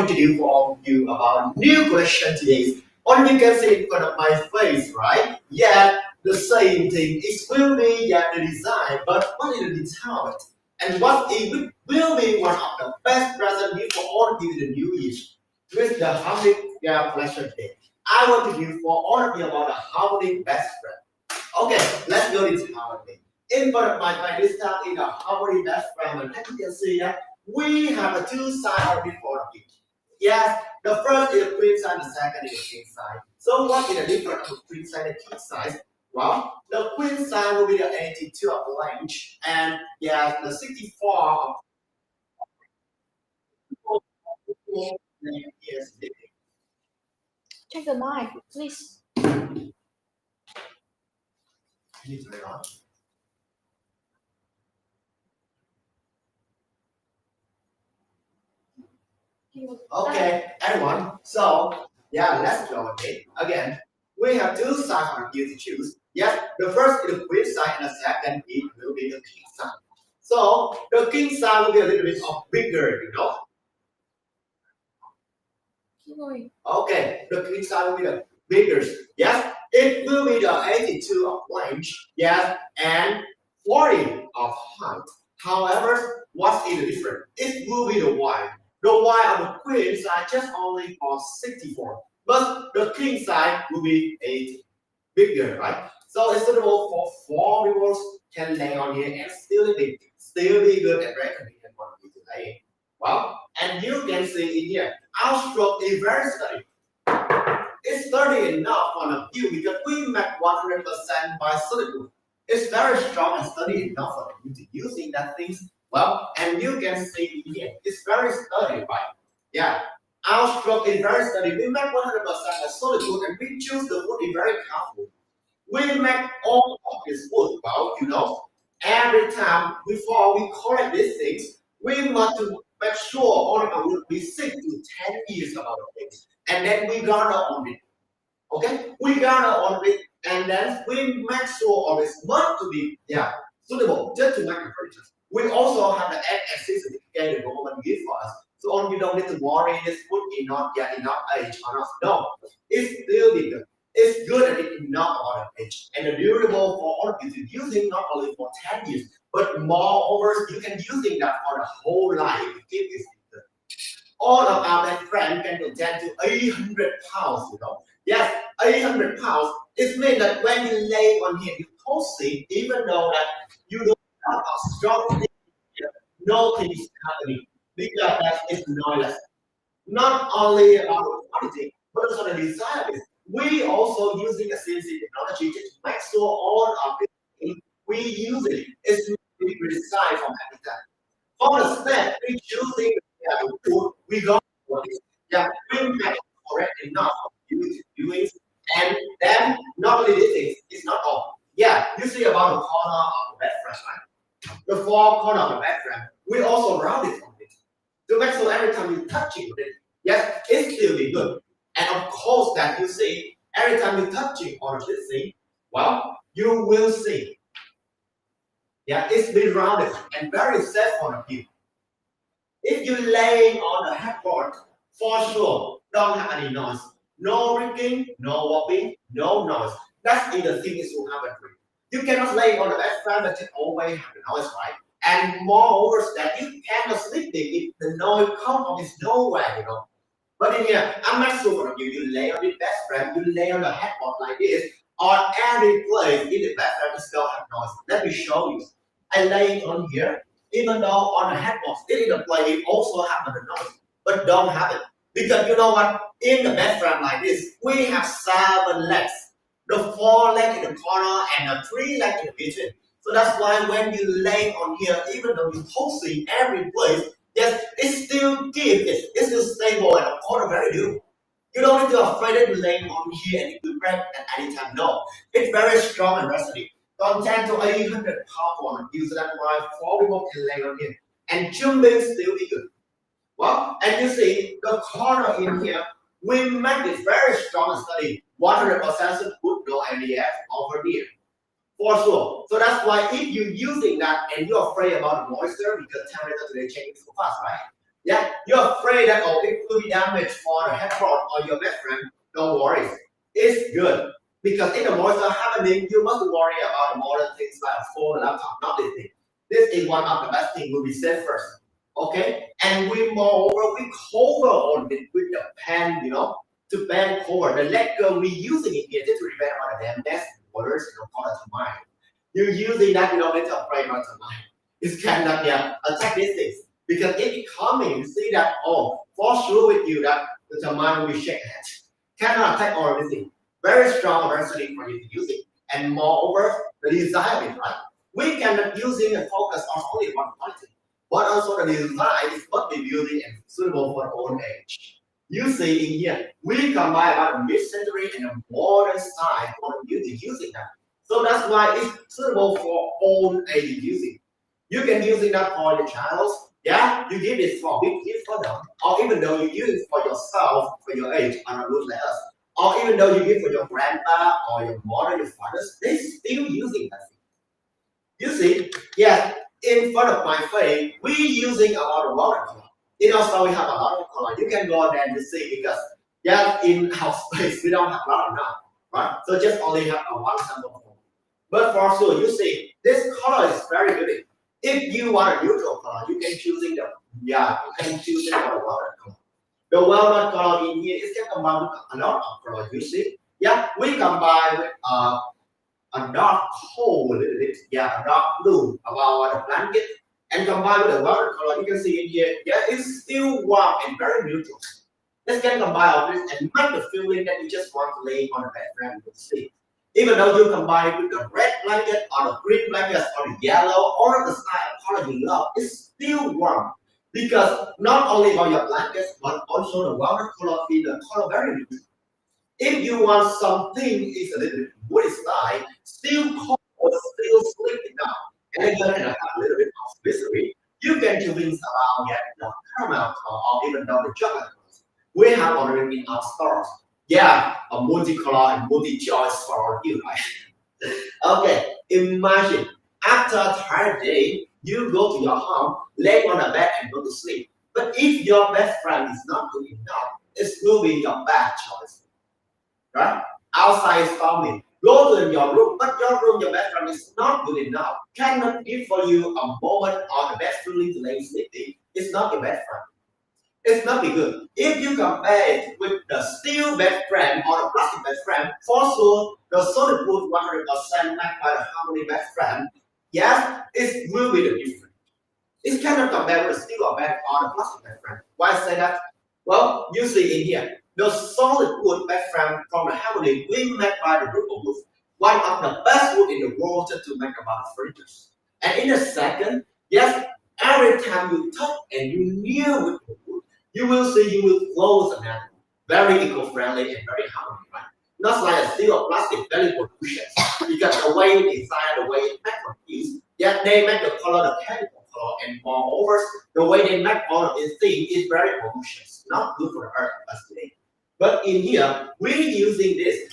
going to do for you about new question today. What you can see in front of my face, right? Yeah, the same thing. It will be the design, but what is the detail? And what it will be one of the best present gift for all of you in the new year with the 100th pleasure day. I want to give for all of you about a harmony best friend. Okay, let's go into harmony. In front of my mind, we start in a harmony best friend, and as you can see that we have a two sides of it for you. Yes, the first is the queen side, the second is the king side. So what is the difference of queen side and king side? Well, the queen side will be the 82 of length, and yes, the 64 of yes. Check the mic, please. You need to turn it on. Okay, everyone. So yeah, let's go again. We have two sides for you to choose. Yes, the first is the queen side, and the second it will be the king side. So the king side will be a little bit of bigger, you know. Okay, the king side will be the bigger. Yes, it will be the 82 of length. Yes, and 40 of height. However, what is the difference? It will be the wide. The wide of the queen side just only for 64, but the king side will be 80, bigger, right? So it's suitable for 4 people can lay on here and still be good and very convenient for you to lay. Well, and you can see in here, our stroke is very steady. It's sturdy enough on a view because we make 100% by solid. It's very strong and sturdy enough for you to using that things. Well, and you can see here, it's very sturdy, right? Yeah. Our stroke is very sturdy. We make 100% a solid wood and we choose the wood is very careful. We make all of this wood, well, you know, every time before we collect these things, we want to make sure all of it will be 6 to 10 years about the things. And then we gather on it. Okay? We gather on it and then we make sure all this must to be suitable just to make the furniture. We also have the access certificate the government give for us. So you don't need to worry this wood is not yet enough age or not. No, it's still be good. It's good and it's not about age. And the durable for all of you to using not only for 10 years, but moreover, you can using that for the whole life. Keep this good. All of our best friends can contain to 800 pounds, you know. Yes, 800 pounds. It means that when you lay on here, you tossing, even though that you don't have a strong nothing is happening because that is noiseless. Not only about the quality, but also the design of it. We also using a CNC technology to make sure all of it we use it is designed from habitat. For the step, we choosing the wood, we got what is we make it correct enough for you to do it. And then not only this thing, it's not all. Yeah, you see about the corner of the bed frame, right? The four corner of the bed frame, we also round it on it. To make sure every time you touch it with it, yes, it still be good. And of course that you see, every time you touching on this thing, well, you will see. Yeah, it's been rounded and very safe for you. If you lay on the headboard, for sure, don't have any noise. No ringing, no whopping, no noise. That's the thing is to have a dream. You cannot lay on the bed frame but it always have the noise, right? And moreover that you cannot sleep if the noise comes from is nowhere, you know. But in here, I'm not sure of you. You lay on the bed frame, you lay on the headboard like this, on every place in the bed frame, it still have noise. Let me show you. I lay on here, even though on the headboard, still in the place, it also have the noise, but don't have it. Because you know what? In the bed frame like this, we have 7 legs. The 4 legs in the corner and the 3 legs in the between. So that's why when you lay on here, even though you're posing every place, yes, it still gives it. It's still stable and of course very good. You don't need to be afraid of laying on here and it will break at any time. No, it's very strong and rested. From 10 to 800 pounds on use that why 4 people can lay on here. And jumping still be good. Well, and you see the corner in here, we make it very strong and steady. 100% wood no NDF over here. For sure. So that's why if you're using that and you're afraid about the moisture because temperature today changes so fast, right? Yeah, you're afraid that it will be damaged for the headboard or your best friend, don't worry. It's good. Because if the moisture happening, you must worry about the modern things like a phone, laptop, not this thing. This is one of the best things will be safe first. Okay? And we moreover we cover on it with the pen, to pen cover. The lacquer we using it here to prevent all the damage, waters, termite. You're using that, you don't need to afraid about termite. It cannot attack these things. Because if it coming, you see that, for sure with you that the termite will be shaken. Cannot attack all of these things. Very strong, very solid for you to use it. And moreover, the design of it, right? We cannot using and focus on only one quality, but also the design is must be beauty and suitable for the old age. You see in here, we combine about the mid-century and a modern style for the beauty using that. So that's why it's suitable for old age using. You can using that for your child. Yeah, you give it for big gift for them, or even though you use it for yourself, for your age, on a good like us. Or even though you give for your grandpa or your mother, your fathers, they still using that thing. You see, in front of my face, we using a lot of watercolor. So we have a lot of color. You can go there and see because in our space we don't have a lot now, right? So just only have a one sample. But for sure, you see, this color is very good. If you want a neutral color, you can choosing the watercolor. The well-known color in here is can combine with a lot of color. You see, we combine with a dark coal a little bit, a dark blue about the blanket, and combine with the watercolor. You can see in here, it's still warm and very neutral. Let's get combine all this and make the feeling that you just want to lay on the bed frame to sleep. Even though you combine with the red blanket or the green blanket or the yellow or the style of color you love, it's still warm. Because not only about your blankets, but also the watercolor in the color very neutral. If you want something is a little bit woody style, still cold or still sleek enough, and you're gonna have a little bit of mystery, you can choose around the caramel color or even though the chocolate colors. We have already in our stores. A multicolor and multi-choice for you, right? Okay, imagine after a tired day, you go to your home, lay on the bed and go to sleep. But if your best friend is not good enough, it will be your bad choice. Right? Outside is stormy. Go to your room, but your best friend is not good enough. Cannot give for you a moment or the best feeling to lay sleeping. It's not your best friend. It's not be good. If you compare it with the steel best friend or the plastic best friend, for sure the solid wood 100% backed by the harmony best friend, it will be the difference. It cannot compare with the steel or best or the plastic best friend. Why I say that? Well, you see in here, the solid wood best friend from the harmony will made by the group of wood, one of the best wood in the world to make about furniture. And in a second, every time you touch and you near with the wood, you will see you will close the net. Very eco-friendly and very harmony, right? Not like a steel or plastic, very pollution. Because the way you design, the way you make things, they make the color the chemical color, and moreover, the way they make all of these things is very pollution. Not good for the earth as today. But in here, we're using this.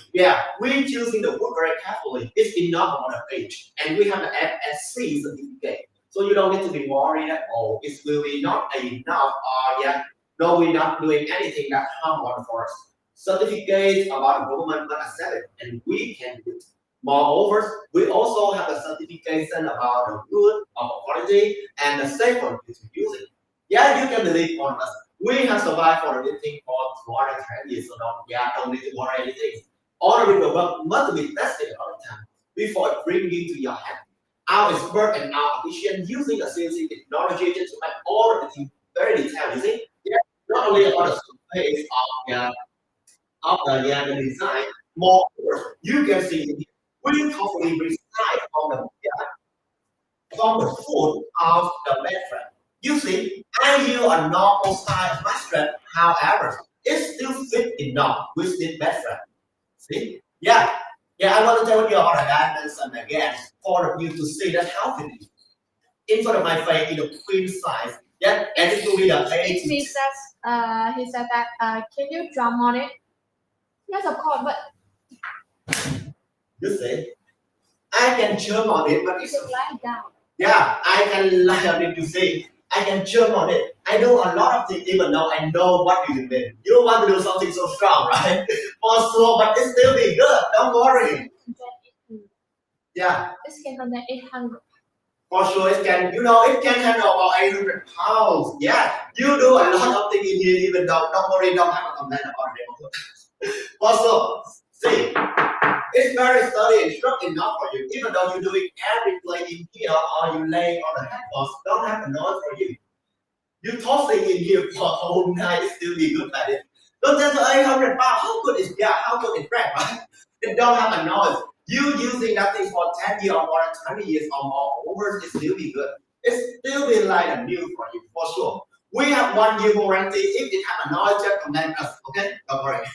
We're choosing the wood very carefully. It's enough on the page, and we have the FSC certificate. So you don't need to be worried at all. It will be not enough, no, we're not doing anything that harm on the forest. Certificate about the government will accept it, and we can do it. Moreover, we also have a certification about the good of quality and the safe for you to use it. You can believe on us. We have survived for this thing for more than 10 years, so don't need to worry anything. All the paperwork must be tested all the time before bringing to your hand. Our expert and our efficient using a CNC technology to make all of the things very detailed. You see, not only about the surface of the design, more you can see we totally reside from the foot of the bed frame. You see, I use a normal size mattress, however, it still fit enough with this bed frame. See? I want to tell you about the dimension again for you to see that how it is. In front of my face in the queen size. And it will be the 80. He said that can you drum on it? Yes, of course, but You see, I can jump on it, but you should lie down. I can lie on it. You see, I can jump on it. I know a lot of things even though I know what you mean. You don't want to do something so strong, right? For sure, but it still be good. Don't worry. Yeah. It can contain 800. For sure, it can, it can handle about 800 pounds. Yeah, you do a lot of things in here, even though, don't worry, don't have a complaint about it. Also, see, it's very sturdy and strong enough for you, even though you're doing every play in here or you lay on the headphones, don't have a noise for you. You tossing in here for a whole night, it still be good at it. Don't tell me 800 pounds, how good is that? How good is that, right? It don't have a noise. You using that thing for 10 years or more than 20 years or more, over it still be good. It's still be like a new for you, for sure. We have 1 year warranty. If it have a noise, just comment us, okay? Don't worry.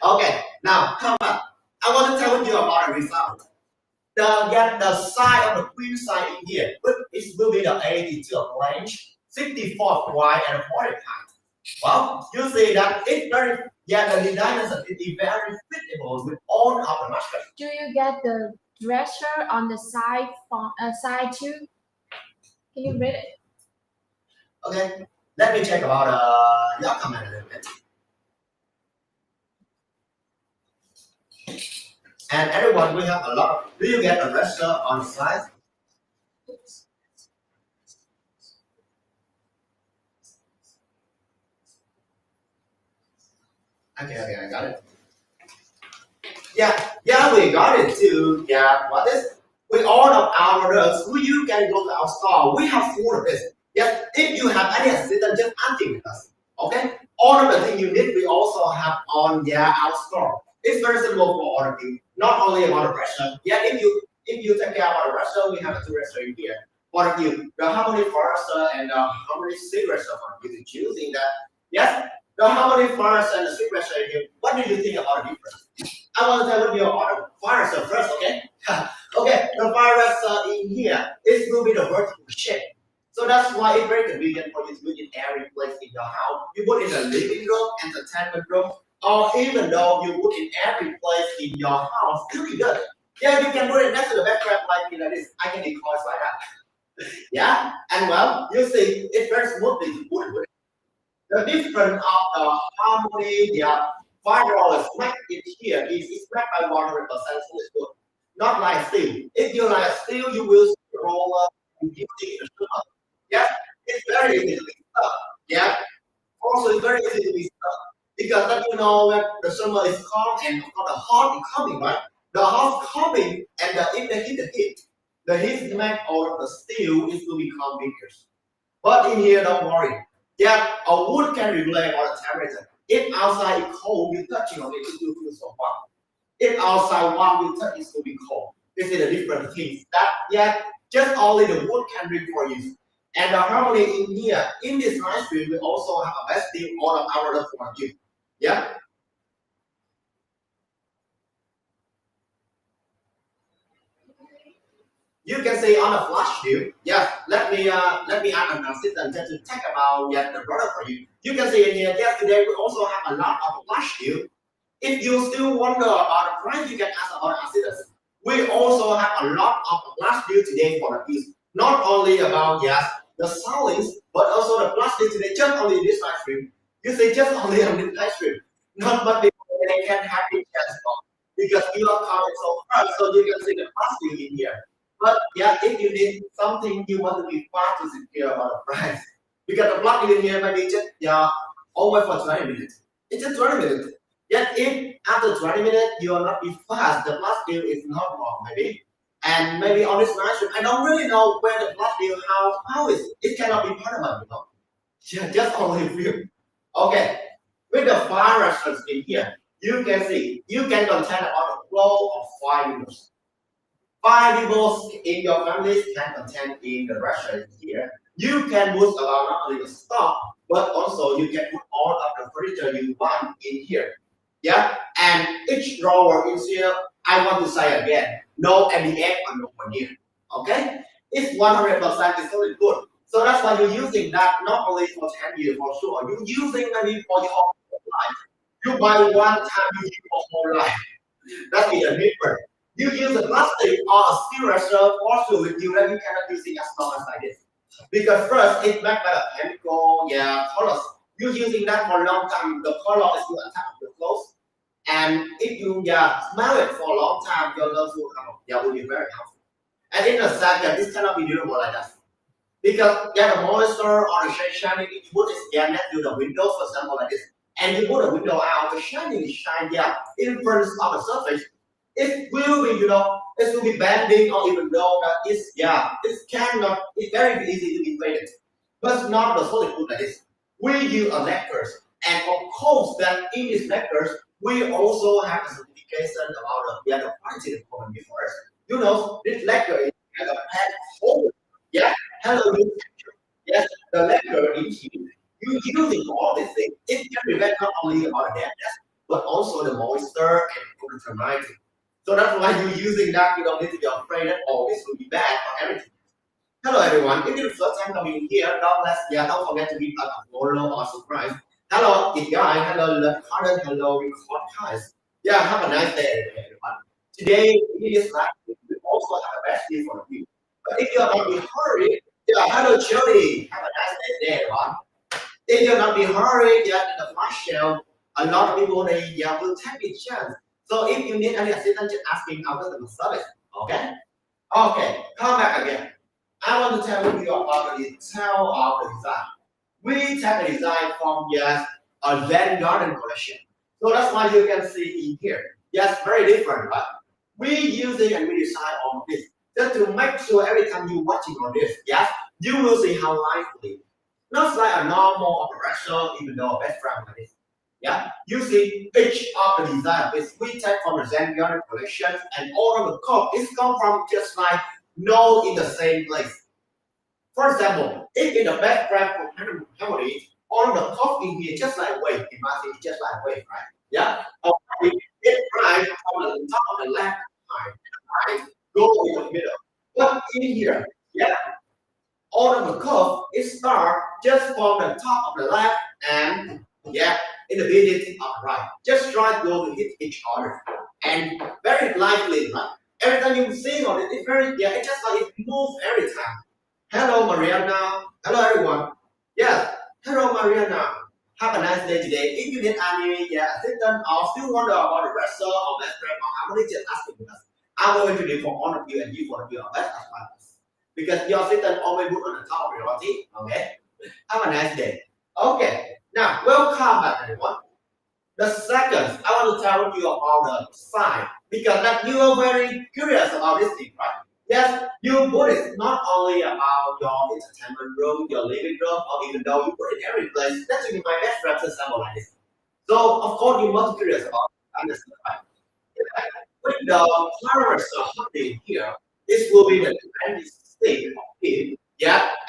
Okay, now come on. I want to tell you about the result. The size of the queen size in here, it will be the 82 of range, 64 wide and 40 height. Well, you see that it's very, the design is very fitable with all of the mattress. Do you get the dresser on the side side too? Can you read it? Okay, let me check about your comment a little bit. And everyone, we have a lot. Do you get a dresser on the side? Okay, I got it. Yeah, we got it too. Yeah, what is? We all of our orders. You can go to our store. We have full of this. Yes, if you have any assistance, just ask with us. Okay, all of the things you need, we also have on our store. It's very simple for all of you. Not only about the pressure. Yeah, if you take care about the pressure, we have a two restaurant here. One of you, the harmony first and harmony cigarettes are you choosing that. Yes, the harmony first and the cigarettes are here. What do you think about the difference? I want to tell you about the fire first, okay? Okay, the fire in here, it will be the vertical shape. So that's why it's very convenient for you to put in every place in your house. You put in the living room, entertainment room, or even though you put in every place in your house, it'll be good. Yeah, you can put it next to the background like this. I can decor it like that. Yeah, and well, you see, it's very smoothly to put it. The difference of the harmony, the firewall smack in here is smacked by 100% solid wood. Not like steel. If you like steel, you will see the roller and using the sugar. Yeah, it's very easy to be stuck. Yeah, also it's very easy to be stuck because then you know when the summer is cold and the hot is coming, right? The hot is coming and if they hit the heat make all of the steel is will become bigger. But in here, don't worry. Yeah, a wood can regulate all the temperature. If outside is cold, you touching on it, it will feel so warm. If outside warm, you touch it will be cold. This is a different thing. That just only the wood can bring for you. And the harmony in here, in this nice field, we also have a best deal all of our other for you. Yeah. You can see on the flash view. Yeah, let me add an assistant just to check about the product for you. You can see in here. Yes, today we also have a lot of flash view. If you still wonder about the price, you can ask about assistance. We also have a lot of flash view today for the piece. Not only about the soundings, but also the flash view today. Just only this live stream. You see, just only on this live stream. Not but they can have it transform because you are coming so fast, so you can see the flash view in here. But if you need something you want to be fast to secure about the price. Because the plug in here maybe just over for 20 minutes. It's just 20 minutes. Yet if after 20 minutes you are not be fast, the plug deal is not wrong maybe. And maybe on this night I don't really know where the plug deal how is it cannot be permanent, just only view. Okay. With the fire resistance in here, you can see you can contain about a flow of 5 minutes. 5 people in your family can contain in the restaurant here. You can put not only the stock, but also you can put all of the furniture you want in here. Yeah, and each drawer is here. I want to say again, no MDF or no here. Okay, it's 100% is really good. So that's why you're using that not only for 10 years for sure. You're using maybe for your whole life. You buy one time, you use your whole life. That's the difference. You use a plastic or a steel reserve or fluid, you cannot use it as long as like this. Because first it's backed by the chemical, colors. You're using that for a long time, the color is will attack your clothes. And if you smell it for a long time, your nose will will be very helpful. And in a second, this cannot be durable like that. Because the moisture or the shining, if you put it next to the window, for example, like this, and you put the window out, the shining is shine in front of the surface. It will be, it will be bending or even though that it's very easy to be faded. But not the solid wood like this. We use a lacquers, and of course that in these lacquers, we also have a certification about the quality of the forest. This lacquer is like a pad holder. Hello, yes, the lacquer in here. You using all these things, it can prevent not only about the dampness, but also the moisture and the termites. So that's why you're using that. You don't need to be afraid that this will be bad for everything. Hello everyone. If it's the first time coming here, don't forget to leave a follow or subscribe. Hello, it's Guy. Hello, Carden. Hello, Record guys. Have a nice day, everyone. Today, in this live, we also have a best day for you. But if you're not in a hurry, hello, Jody. Have a nice day, everyone. If you're not in a hurry, in the flash sale, a lot of people will take the chance. So if you need any assistance, just asking our customer service. Okay? Okay, come back again. I want to tell you about the detail of the design. We take the design from a Zen Garden collection. So that's why you can see in here. Yes, very different, but we using and we design on this just to make sure every time you watching on this, you will see how lively. Not like a normal operation, even though a best friend like this. You see each of the design of this we take from the Zen Garden collection, and all of the code is come from just like no in the same place. For example, if in the background from Harmony, all the code in here just like wave, imagine it's just like wave, right? It right from the top of the left side, right? Go in the middle. But in here, all of the curve is start just from the top of the left and in the beginning of the right. Just try to go to hit each other. And very lively, right? Every time you sing on it, it's very, it's just like it moves every time. Hello, Mariana. Hello, everyone. Hello, Mariana. Have a nice day today. If you need any assistance or still wonder about the rest of best friend or harmony, just ask me us. I'm going to do for all of you and you for your best advice. Because your assistant always put on the top of your team. Okay? Have a nice day. Okay. Now, welcome back, everyone. The second, I want to tell you about the sign because that you are very curious about this thing, right? Yes, you put it not only about your entertainment room, your living room, or even though you put it every place. That's really my best friend example like this. So of course you must be curious about understand, right? With the flowers of hunting here, this will be the 26 of pink,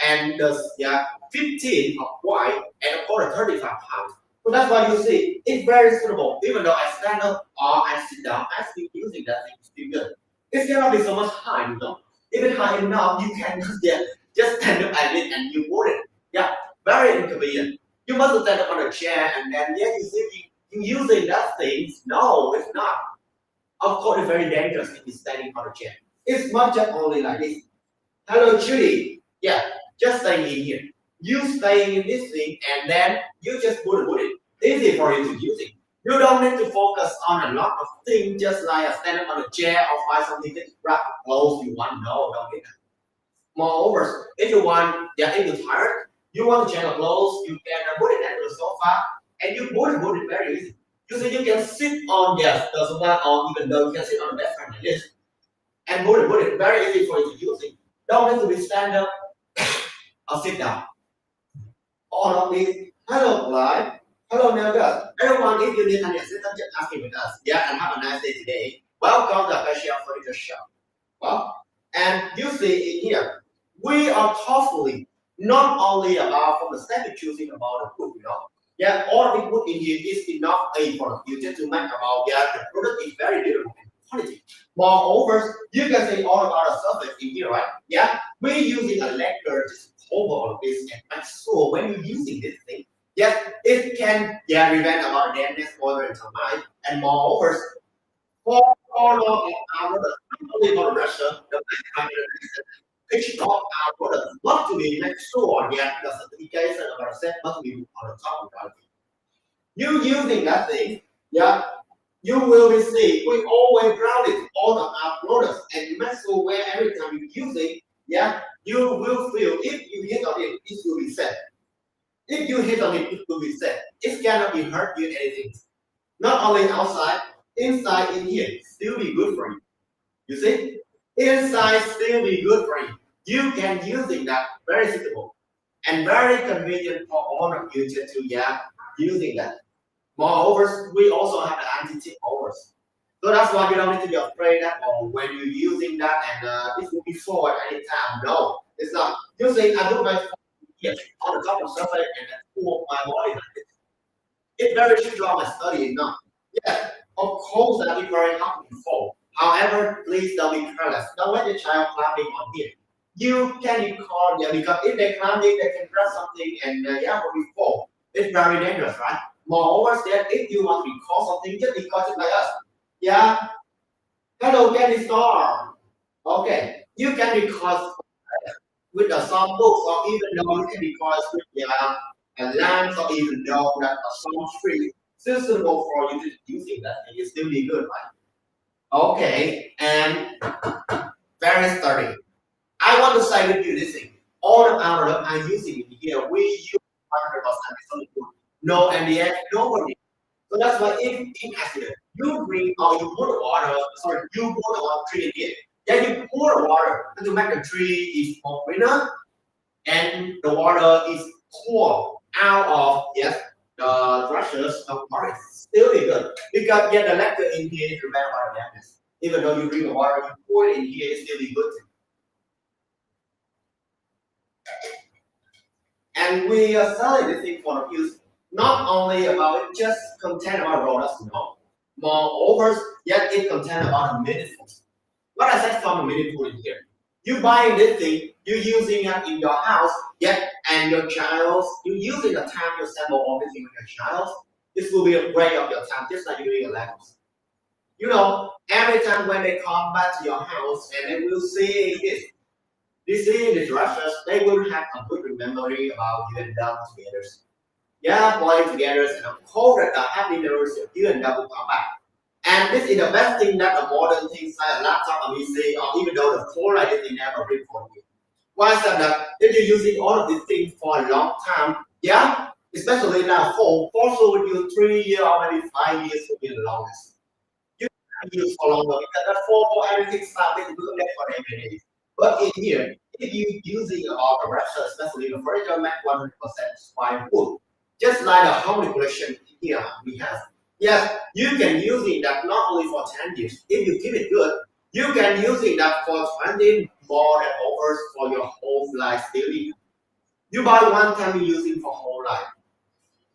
and the 15 of white, and of course 35 pounds. So that's why you see it's very suitable. Even though I stand up or I sit down, I still using that thing still good. It cannot be so much high, Even high enough, you can just stand up at it and you put it. Very inconvenient. You must stand up on a chair and then you see you using that thing. No, it's not. Of course, it's very dangerous if you're standing on a chair. It's not just only like this. Hello, Judy. Just staying in here. You staying in this thing and then you just put it. Easy for you to use it. You don't need to focus on a lot of things just like stand up on a chair or find something to wrap clothes you want. No, don't need that. Moreover, if you want, if you're tired, you want to change your clothes, you can put it at the sofa and you put it very easy. You see, you can sit on the sofa or even though you can sit on the bed frame like this and put it very easy for you to use it. Don't need to be stand up or sit down. All of these, hello, live. Hello, Nelga. Everyone, if you need any assistance, just ask me with us. And have a nice day today. Welcome to the Facial Furniture Show. Well, and you see in here, we are thoughtfully not only about from the step of choosing about the food, all we put in here is enough for you just to make about the product is very different in quality. Moreover, you can see all about the surface in here, right? We're using a lacquer just cover all of this and make sure when you're using this thing, it can prevent about dampness, water, and termite. And moreover, for all of our not only for Russia, the each of our products must be make sure that the certification of our set must be on the top of quality. You using that thing, yeah, you will receive. We always ground it all of our products and make sure where every time you use it, yeah, you will feel if you hit on it, it will be set. If you hit on it, it will be set. It cannot be hurt you anything. Not only outside, inside in here, still be good for you. You see? Inside still be good for you. You can using that very suitable and very convenient for all of you to yeah, using that. Moreover, we also have the anti-tip overs. So that's why you don't need to be afraid that when you're using that and it will be forward anytime. No, it's not. You say I do my yes on the top of surface and then pull my body like this. It's very strong and sturdy enough. Yes, of course that is very hard to fall. However, please don't be careless. Don't let your child climbing on here. You can be called yeah, because if they climbing, they can grab something and yeah, will be fall. It's very dangerous, right? Moreover, that if you want to record something, just record it like us. Yeah. Hello, Candy Star. Okay. You can record with a songbooks or even though you can record with a lamp or even though that a song tree still suitable for you to using that and you still be good, right? Okay. And very sturdy. I want to say with you this thing. All of our that I'm using it here, we use 100% solid. No MDF, nobody. So that's why if in accident you bring or you put water, sorry, you put a tree in here. Then you pour water to make the tree is more greener and the water is poured out of yes the brushes of water. Still be good because get the lacquer in here to prevent water damage. Even though you bring the water, you pour it in here, it still be good. And we are selling this thing for the use not only about it just content about products, no. Moreover, yet it content about meaningful. What I said from meaningful in here. You buying this thing, you using it in your house, yet and your child, you using the time you sample everything with your child, this will be a break of your time, just like you're doing a levels. You know, every time when they come back to your house and they will see this, they see the dresses, they will have a good memory about you and them together. Yeah, playing together and of course that the happy memories of you and them will come back. And this is the best thing that a modern things like a laptop, a PC, or even though the phone like this, they never bring for you. Why is that? If you're using all of these things for a long time, yeah, especially now phone will you 3 years or maybe 5 years will be the longest. You can use for longer because that phone everything started to look like for every day. But in here, if you using all the rest, especially the furniture, make 100% fine wood, just like the home decoration here we have. Yes, you can use it that not only for 10 years. If you keep it good, you can use it that for 20 more than overs for your whole life still. You buy one time, you use it for whole life.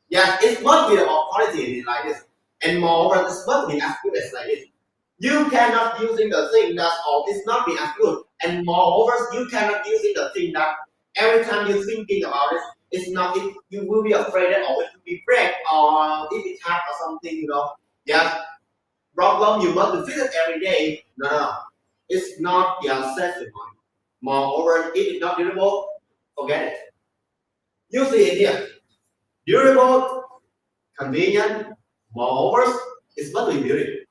Yes, it must be about quality like this. And moreover, it must be as good as like this. You cannot using the thing that oh, it's not be as good. And moreover, you cannot using the thing that every time you're thinking about it, it's not it, you will be afraid that oh it will be break or if it have or something, you know. Yeah. Problem you must visit every day. No, no, no. It's not yeah safe. Moreover, it is not durable, forget it. You see it here. Durable, convenient, moreover, it's must be beautiful.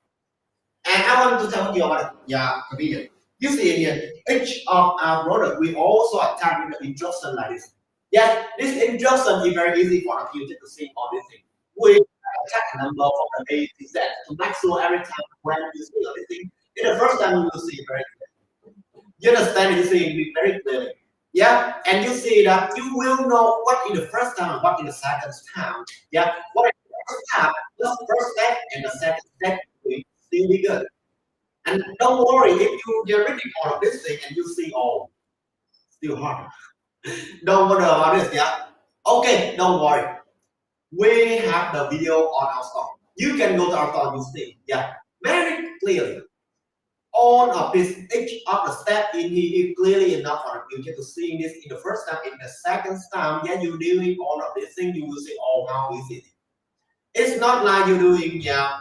And I want to tell you about yeah, convenient. You see it here. Each of our product we also attach with the instruction like this. Yes, this instruction is very easy for the user to see all this thing. We attach a number from the A to Z to make sure every time when you see all this thing, in the first time you will see it very clearly. You understand you see it very clearly. Yeah, and you see that you will know what in the first time and what in the second time. Yeah, what in the first time, what's the first step and the second step will still be good. And don't worry if you're reading all of this thing and you see oh still hard. Don't worry about this, yeah. Okay, don't worry. We have the video on our store. You can go to our store and you see, yeah, very clearly. All of this, each of the step in here is clearly enough for you to see this in the first time, in the second time, yeah, you doing all of this thing, you will say, oh, how easy it is. It's not like you're doing, yeah,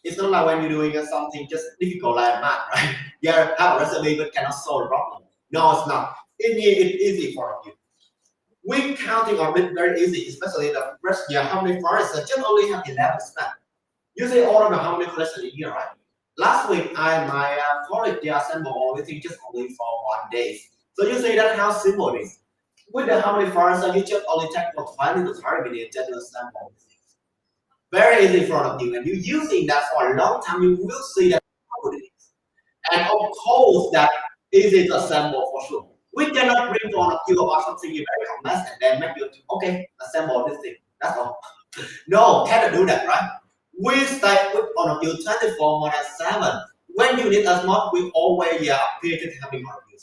it's not like when you're doing something just difficult like math, right? Yeah, have a recipe but cannot solve the problem. No, it's not. In here, it's easy for you. We counting on it very easy, especially the first year. How many forests? Just only have 11 steps. You say all of the how many collections in here, right? Last week, my colleague they assembled everything just only for 1 day. So you say that how simple it is. With the how many forests, you just only take for 20 to 30 minutes just to assemble. Very easy in front of you, and you're using that for a long time. You will see that how it is. And of course, that easy to assemble for sure. We cannot bring one of you about something very complex and then make you okay assemble this thing. That's all. No, cannot do that, right? We stay with one of you 24 more than 7. When you need us more, we always appear to having one of you.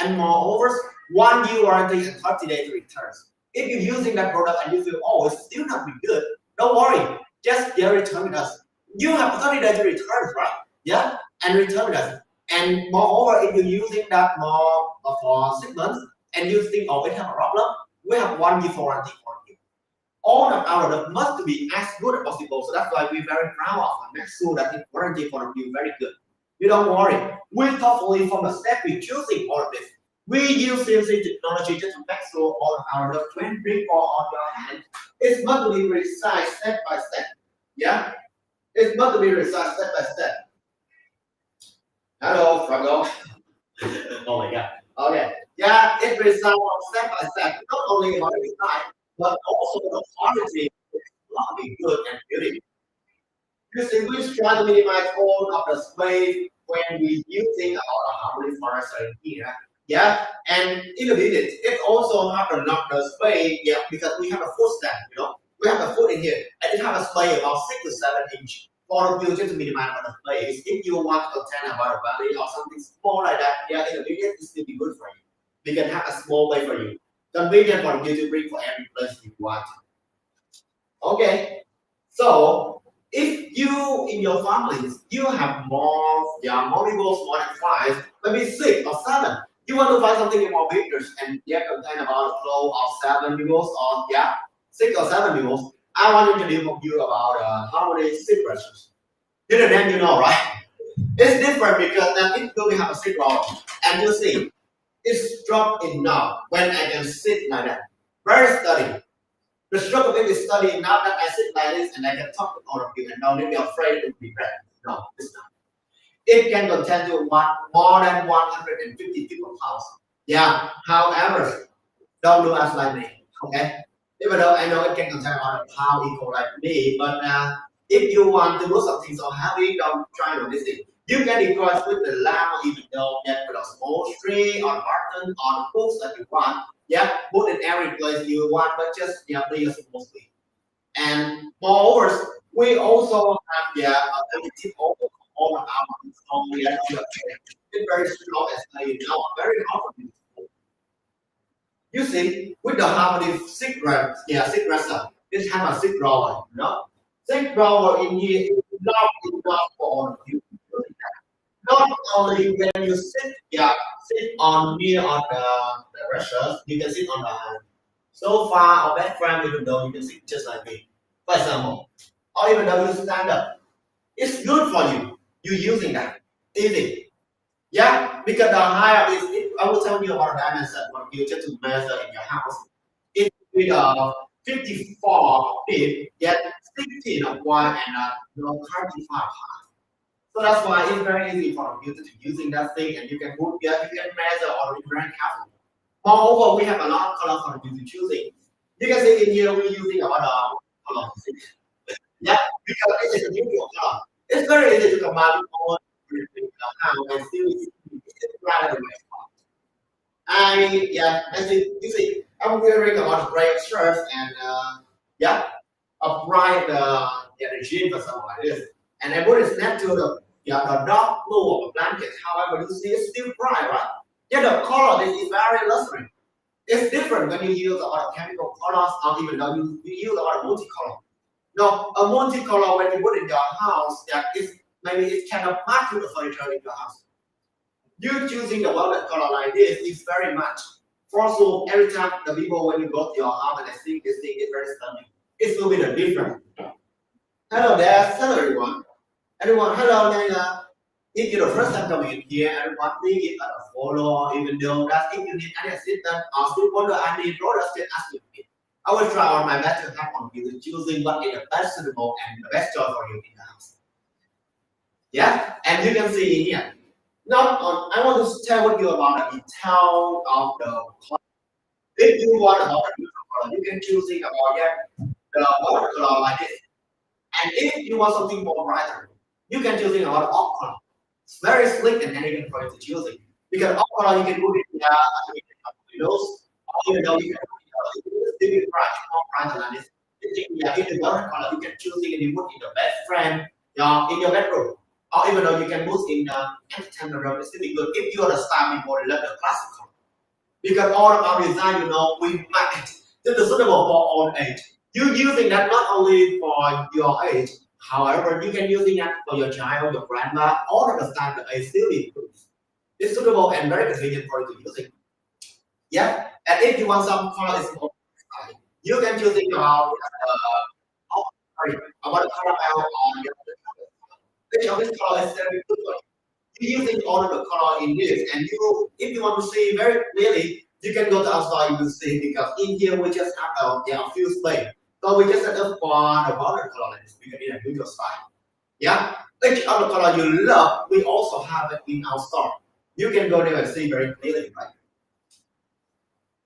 And moreover, 1 year warranty and 30 days returns. If you're using that product and you feel oh it's still not be good, don't worry. Just get return with us. You have 30 days returns, right? Yeah, and return with us. And moreover, if you're using that more for 6 months and you think, oh, it have a problem, we have 1 year warranty for you. All of our products must be as good as possible. So that's why we're very proud of and make sure that the warranty for you very good. You don't worry. We thoughtfully from the step we choosing all of this. We use CNC technology just to make sure all of our products when bring on your hand, it must be resized step by step. Yeah, it must be resized step by step. Hello, Franco. Oh my God. Okay. Yeah, it results step by step, not only about the design, but also the quality is looking good and beautiful. You see, we try to minimize all of the space when we using our harmony forest here. Yeah, and in the minute, it also have a lot of space, yeah, because we have a foot stand, we have a foot in here, and it have a space about 6 to 7 inch. For you just to minimize the space. If you want to content about a valley or something small like that, yeah, in the video it still be good for you. We can have a small way for you. Convenient for you to bring for every place you want. Okay. So if you in your families you have more multiples more than 5, maybe 6 or 7. You want to find something more bigger and contain about a flow of 7 vehicles or 6 or 7 vehicles. I want to introduce you about harmony seat brushes. You the name you know, right? It's different because it will have a seat roll, and you see, it's strong enough when I can sit like that. Very steady. The stroke of it is steady enough that I sit like this and I can talk to all of you and don't be afraid to be bad. No, it's not. It can contain to more than 150 people pounds. Yeah. However, don't do as like me. Okay. Even though I know it can contain about a pound equal like me, but if you want to do something so heavy, don't try on this thing. You can deploy with the lamp, even though get with a small tree or button or books that you want. Yeah, put in every place you want, but just please mostly. And moreover, we also have a tip over all of our only it's very strong as I know, very often. You see, with the harmony cigarette, cigarette, it have a cigarette roller, Cigarette roller in here is not enough for you. Not only when you sit, sit on near on the restaurant, you can sit on the sofa or bed frame, even though you can sit just like me, for example. Or even though you stand up. It's good for you. You're using that. Easy. Yeah, because the higher is, I will tell you about the dimension for you just to measure in your house. It with 54 feet, yet 16 of wide and 35 high. So that's why it's very easy for you to using that thing and you can move, you can measure or be very careful. Moreover, we have a lot of colors for you to choosing. You can see in here we're using about color. Yeah, because it is a neutral color. It's very easy to combine all and still right away. As you see, I'm wearing a lot of gray shirts and a bright the jeans or something like this. And I put it next to the dark blue of a blanket. However, you see it's still bright, right? Yeah, the color is very luxury. It's different when you use a lot of chemical colors or even though you use a lot of multicolor. No, a multicolor when you put in your house, maybe it cannot match with the furniture in your house. You choosing the violet color like this is very much. For sure, every time the people when you go to your house and they see this thing is very stunning. It will be the different. Hello there, hello everyone. Everyone, hello Nana. If you're the first time coming in here and want to give us a follow, even though that if you need any assistance or still wonder I need road, just ask me. I will try on my best to help on you choosing what is the best suitable and the best choice for you in the house. Yeah, and you can see in here. Not on. I want to tell you about the detail of the color. If you want a neutral color, you can choose it about the water color like this. And if you want something more brighter, you can choose it about off color. It's very slick and elegant for you to choose it. Because off color you can put it in the windows, or even though you can put it in the bright, more brighter than this. If the water color, you can choose it and you put in the bed frame, in your bedroom. Or even though you can put in the entertainment room, it's really good if you are the style before the classical. Because all of our design, we make it to suitable for all age. You using that not only for your age, however, you can using that for your child, your grandma, all of the time the age still includes. It's suitable and very convenient for you to use it. Yeah, and if you want some color is more style, you can choose it about about the caramel or which of this color is very good for you. You using all of the color in this, and if you want to see very clearly, you can go to outside, you will see because in here we just have a few space. So we just set up for the border color like this, we can do your style. Yeah, each other color you love, we also have it in our store. You can go there and see very clearly, right?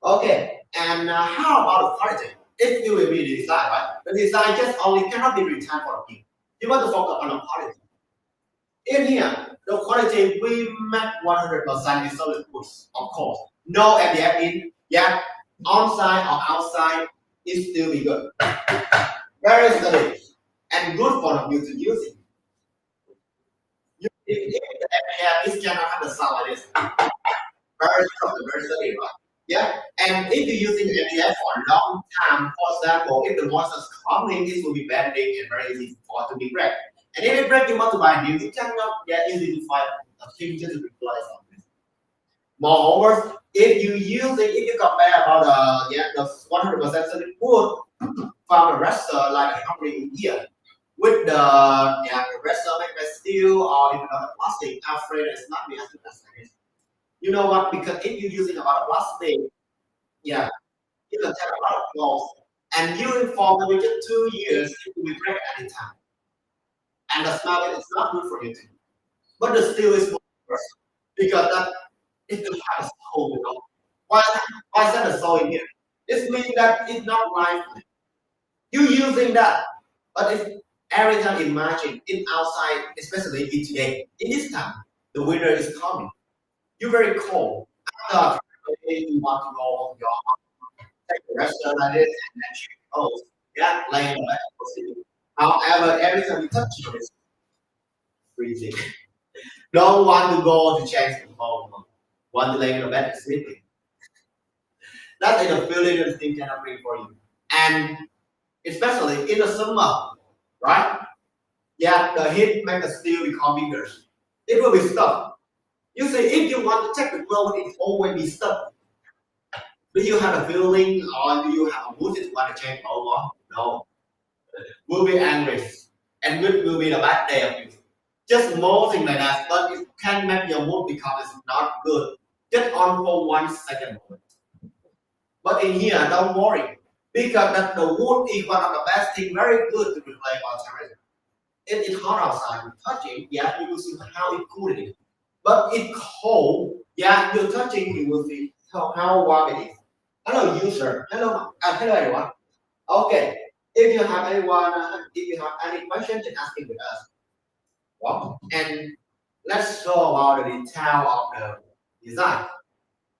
Okay, and how about the quality? If you will be the design, right? The design just only cannot be returned for the people. You want to focus on the quality. In here, the quality we make 100% is solid goods, of course. No MDF in, yet on-site or outside, it still be good. Very solid and good for you to use it. If the MDF is cannot have the sound like this. Very strong, very solid, right? Yeah, and if you're using MDF for a long time, for example, if the moisture is coming, this will be bending and very easy for it to be cracked. And if it break, you want to buy new, it cannot get easy to find a change to replace on this. Moreover, if you compare about the 100% solid wood from the rest like a company in here with the rest made by steel or even the plastic, I'm afraid it's not be as good as it is. You know what? Because if you're using a lot of plastic, yeah, you can take a lot of clothes, and you for maybe just 2 years, it will break at any time. And the smell is not good for you too. But the steel is worse because that it will have a soul. Why is that a soul in here? It means that it's not lively. You using that, but if every time imagine in outside, especially in today, in this time, the winter is coming. You're very cold. After you want to go on your take the restaurant like this and then change clothes. Yeah, laying on bed. However, every time you touch it, it's freezing. Don't want to go to change the phone. Want to lay in the bed and sleeping. That is a feeling that thing cannot bring for you. And especially in the summer, right? Yeah, the heat makes the steel become bigger. It will be stuck. You see, if you want to take the clothes, it always be stuck. Do you have a feeling or do you have a mood to want to change over? No. Will be angry. And it will be the bad day of you. Just more thing like that, but it can make your mood become it's not good. Just on for 1 second moment. But in here, don't worry. Because that the wood is one of the best thing, very good to replace our temperature. If it's hot outside, you touch it, yeah, you will see how it cool it is. But it's cold, yeah, you're touching, you will see how warm it is. Hello, user. Hello, everyone. Okay. If you have any questions, then ask it with us. Well, and let's go about the detail of the design.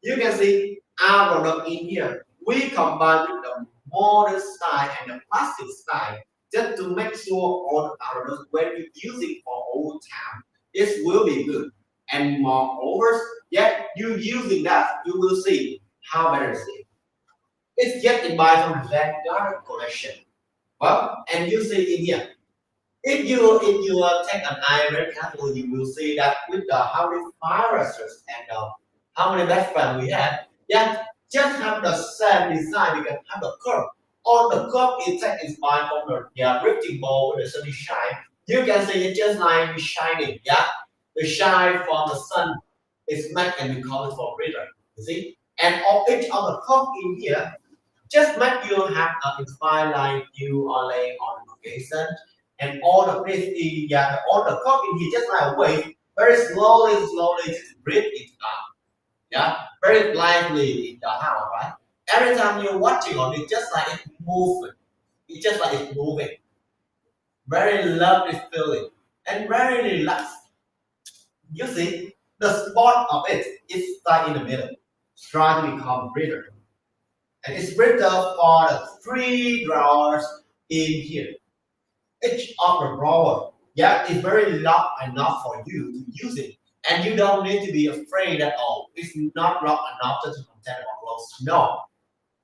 You can see our product in here. We combine with the modern style and the plastic style just to make sure all the products when you use it for old time, it will be good. And moreover, yet you using that, you will see how better it is. It's yet to buy from the Vanguard collection. Well, and you see in here, if you take an eye very carefully, you will see that with the how many viruses and how many background we have, yeah, just have the same design. We can have the curve. On the curve, it takes inspired from the drifting ball with the sunny shine. You can see it just like shining, yeah. the shine from the sun is make and we call it for breather. You see? And of each of the cup in here, just make you have an inspire like you are laying on a location and all the place in yeah, all the cup in here just like wave very slowly just breathe it out. Yeah, very lively in the house, right? Every time you're watching on it, just like it's moving. It's just like it's moving. Very lovely feeling and very relaxed. You see, the spot of it is right in the middle. Try to become breather. And it's breather for the three drawers in here. Each of the drawer, yeah, is very long enough for you to use it. And you don't need to be afraid at all. It's not long enough to contain our clothes. No.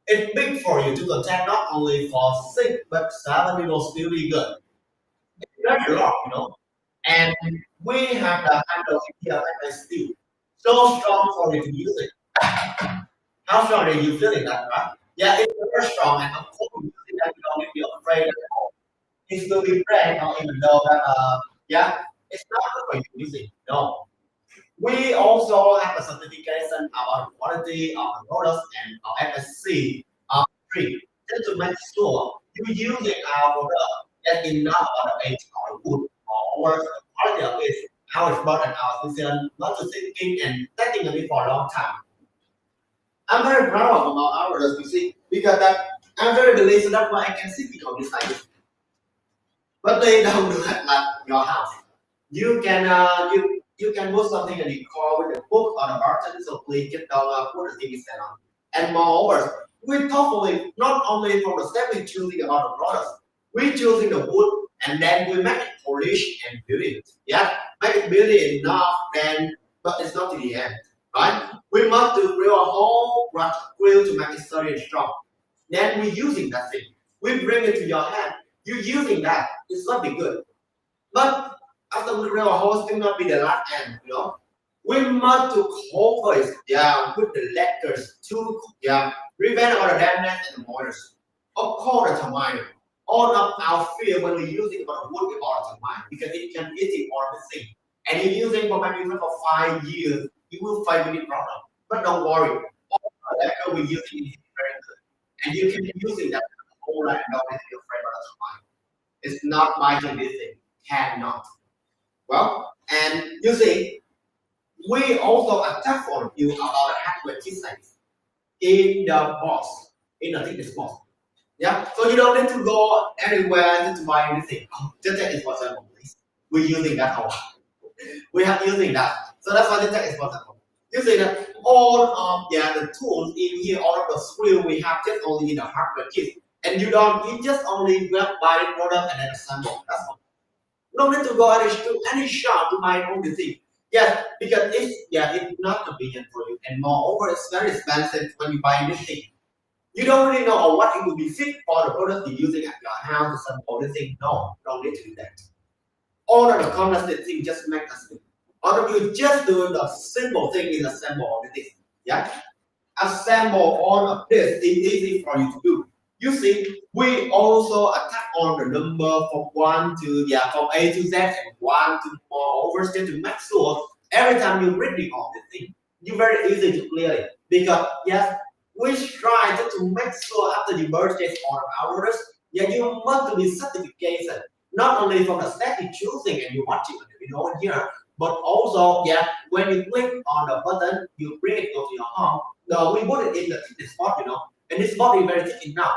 It's big for you to contain not only for 6 but 7 people still be good. It's very long, you know. And we have the handle here like a steel. So strong for you to use it. How strong are you feeling that, right? Yeah, it's very strong and of course you using that you don't need to be afraid at all. It will be brand or even though that yeah, it's not good for you using. No. We also have a certification about the quality of the products and our FSC free just to make sure you using our product that is not about the age or the wood or the quality of it, how it's bought and our decision not to thinking and testing it for a long time. I'm very proud of our products, you see, because that I'm very delayed, so that's why I can see people decide. But they don't do that like your house. You can you can put something in the car with a book or a button, so please just don't put the TV set on. And moreover, we thoughtfully not only from the step we choosing about the products, we choosing the wood and then we make it polish and build it. Yeah, make it beauty enough, then but it's not to the end, right? We must to drill a whole brush grill to make it sturdy and strong. Then we using that thing. We bring it to your hand. You using that. It's not be good. But after we drill a hole, still not be the last end, you know. We must to cover it, yeah, with the letters to yeah, prevent all the damage and the mortars. Of course, the termite. All of our fear when we using about wood about termite because it can eat all the thing. And if using for maybe for 5 years, you will find any problem. But don't worry, all the letter we using is very good. And you can be using that whole life and don't need to be afraid about the termite. It's not biting this thing. Cannot. Well, and you see, we also attack for you about the hardware designs in the box, in the thickness box. Yeah, so you don't need to go anywhere to buy anything. Just take it for example, please. We're using that a lot. We have using that. So that's why this take is for example. You see that all of the tools in here, all of the screw we have just only in the hardware kit. And you just only buy the product and then assemble. That's all. You don't need to go any shop to buy all the thing. Yes, because it's not convenient for you, and moreover, it's very expensive when you buy this thing. You don't really know what it will be fit for the product you're using at your house to assemble the thing. No, don't need to do that. All of the complex thing just make us think. All of you just do the simple thing is assemble all the things. Yeah, assemble all of this is easy for you to do. You see, we also attack on the number from one to from A to Z and one to moreover still to make sure every time you reading all the thing, you very easy to clear it. Because yes, we try to make sure after you purchase all of our orders, you must be certification. Not only from the step you choosing and you watching the video in here, but also when you click on the button, you bring it go to your home. We put it in the spot, and this spot is very thick enough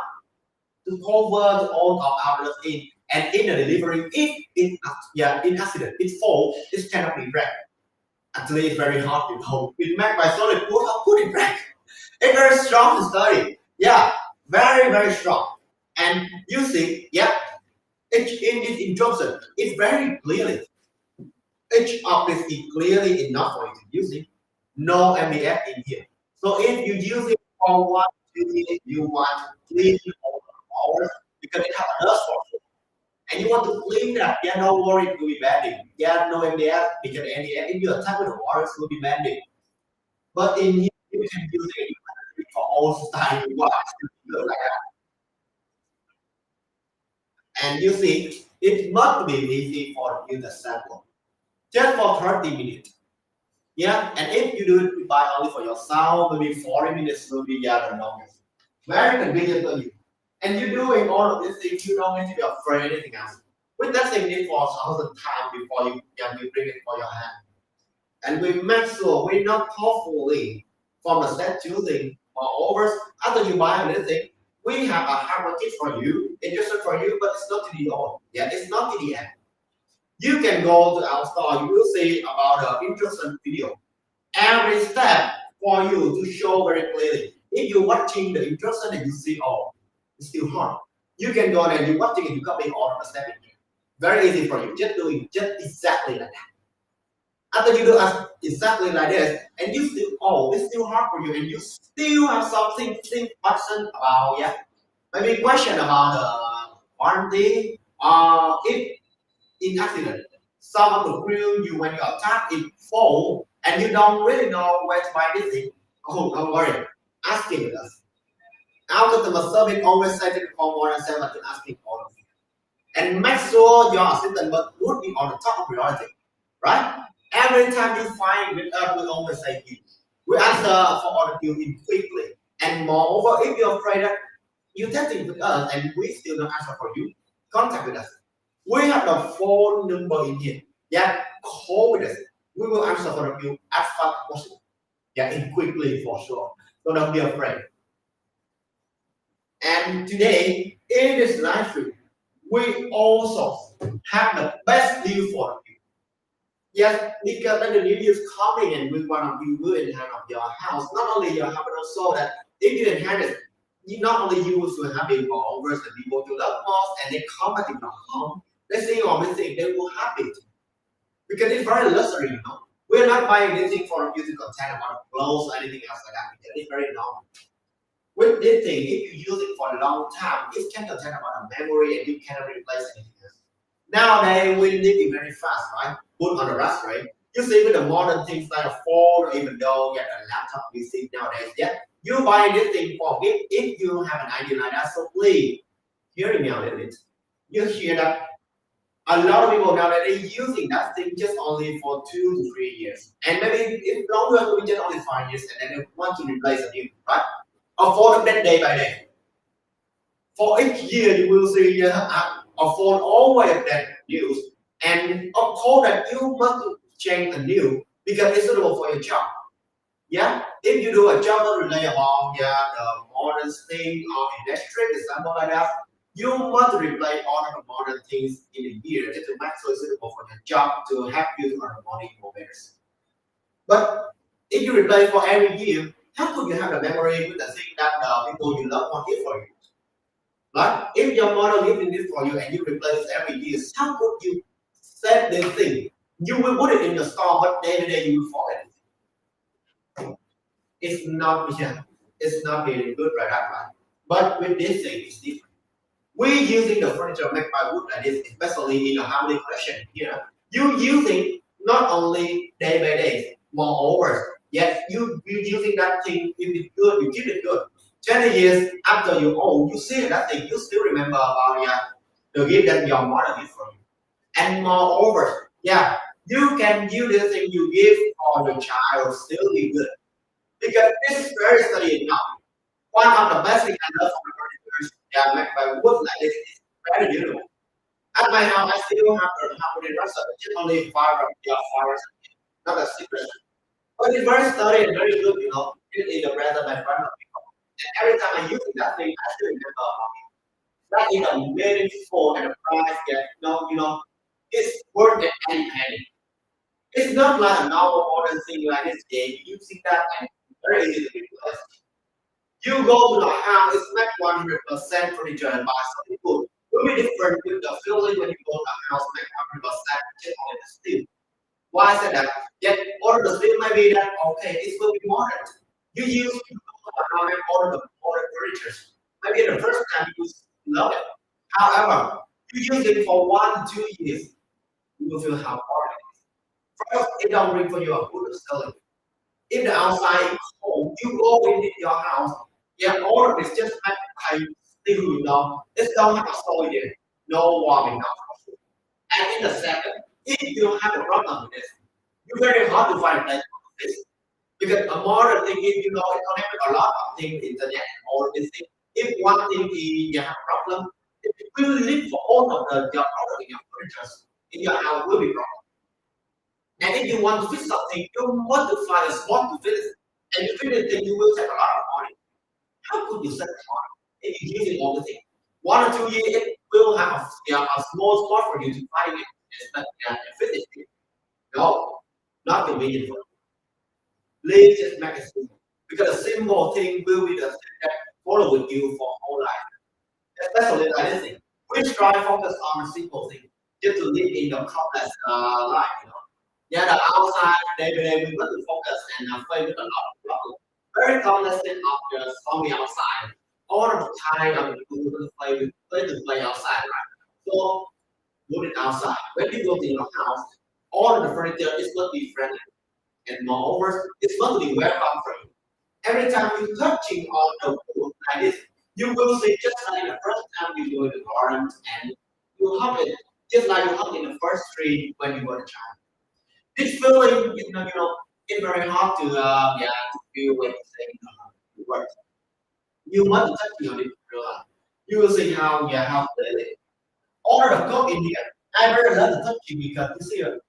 to cover all of our orders in. And in the delivery, if in accident it falls, it cannot be wrecked. Actually, it's very hard, It's made by solid wood. How could it break? It's very strong and sturdy. Yeah, very strong. And you see, each in this instruction is very clearly. Each of this is clearly enough for you to use it. No MDF in here. So if you use it for 1 2 years, you want to clean hours because it has a dust for it. And you want to clean that, no worry, it will be bending. No MDF because MDF if you attack with the water, it will be bending. But in here, you can use it for all style you want. Like that. And you see, it must be easy for you to sample. just for 30 minutes. Yeah, and if you do it by only for yourself, maybe 40 minutes will be the longest. Very convenient for you. And you're doing all of these things, you don't need to be afraid of anything else. With that thing, need for 1,000 times before you can bring it for your hand. And we make sure we not thoughtfully from the step choosing or overs after you buy anything. We have a hardware kit for you, it's just for you, but it's not to the all. Yeah, it's not to the end. You can go to our store, you will see about the interesting video. Every step for you to show very clearly. If you're watching the interesting and you see all, it's still hard. You can go there, you're watching it, you copy all of the steps in here. Very easy for you, just doing just exactly like that. After you do exactly like this, and you still, oh, it's still hard for you, and you still have something think question about, yeah, maybe question about the warranty, if in accident, some of the grill you when you attack it fall, and you don't really know where to buy this thing. Oh, don't worry, asking with us. Our customer service always say to call more than 7 to asking all of you, and make sure your assistant would be on the top of priority, right? Every time you find with us, we always say you. We answer for all of you in quickly. And moreover, if you're afraid that you're testing with us and we still don't answer for you, contact with us. We have the phone number in here. Yeah, call with us. We will answer for you as fast as possible. Yeah, and quickly for sure. So don't be afraid. And today, in this live stream, we also have the best deal for you. Yes, because when the new year is coming and we want to be good in hand of your house, not only your house, but also that if you inherit, you not only you will have the others, the people you love most, and they come back in your home, they see all these things, they will happy too. Because it's very luxury, you know. We're not buying anything for you to content about clothes or anything else like that, because it's very normal. With this thing, if you use it for a long time, it can contain about a memory and you cannot replace anything else. Nowadays, we live it very fast, right? Put on the rush, right? You see with the modern things like a phone, or even though yeah, a laptop we see nowadays, yeah, you buy this thing for gift if you have an idea like that. So please, hear me out a little bit. You hear that a lot of people nowadays they're using that thing just only for 2 to 3 years, and maybe if longer, we just only 5 years, and then they want to replace a new, right? Afford that day by day. For each year, you will see afford always that news, and of course that you must change the new because it's suitable for your job. Yeah, if you do a job that relate about the modern thing or electric, example like that, you must replace all of the modern things in a year just to make sure it's suitable for your job to help you to earn money for better. But if you replace for every year, how could you have the memory with the thing that the people you love want it for you? Right? If your mother giving this for you and you replace every year, how could you set this thing? You will put it in your store, but day to day you will forget it. It's not it's not really good right now, right? But with this thing, it's different. We're using the furniture made by wood like this, especially in the Harmony collection here. You using not only day by day, moreover, yes, you're using that thing, if it's good, you keep it good. 20 years after you old, you see that thing, you still remember about the gift that your mother did for you. And moreover, yeah, you can use this thing you give for your child still be good. Because this is very studied now. One of the best things I love from the furniture that made by wood like this is very beautiful. At my house, I still have the harmony rest just only 5 not a secret. But it's very sturdy and very good, you know. It is the brand of my friend. And every time I use that thing, I still remember that is a meaningful and a price that it's worth it any penny. It's not like a normal modern thing like this day. Using that and very easy to replace. You go to the house, it's not 100% furniture and buy something good. It will be different with the feeling when you go to the house, make 100% just only the steel. Why I said that? Yet order the steel may be that okay, it will be modern. You use and order the modern furniture. Maybe the first time you love it. However, you use it for 1 to 2 years, you will feel how hard it is. First, it don't bring for you a good selling. If the outside is cold, you go into your house, yeah, all of it's just like steel, you know. It don't have a soil yet, no warming now. And in the second, if you have a problem with this, it's very hard to find a place for this. Because a modern thing is, you know, it connected a lot of things, internet, all these things. If one thing is you have a problem, it will lead for all of your product in your furniture in your house will be wrong. And if you want to fix something, you want to find a spot to fix it. And you fix it, then you will take a lot of money. How could you save money if you use it all the thing? 1 or 2 years, it will have a small spot for you to find it and fix it. No, not convenient for you. Please just make it simple. Because a simple thing will be the thing that follow with you for whole life. Especially like this thing. We try to focus on a simple thing just to live in the complex life, you know. Yeah, the outside day by day we got to focus and face with a lot of problems. Very complex thing of the on the outside. All of the time we play to play outside, right? So put it outside. When you go to your house, all of the furniture is not be friendly. And moreover, it's not to be welcome for you. Every time you're touching on the wood like this, you will see just like the first time you go to the garden and you hug it, just like you hug in the first tree when you were a child. This feeling, it's very hard to feel when you say the word. You must touch on it to realize. You will see how it is. All the cook in here, I very love the touching because you see it.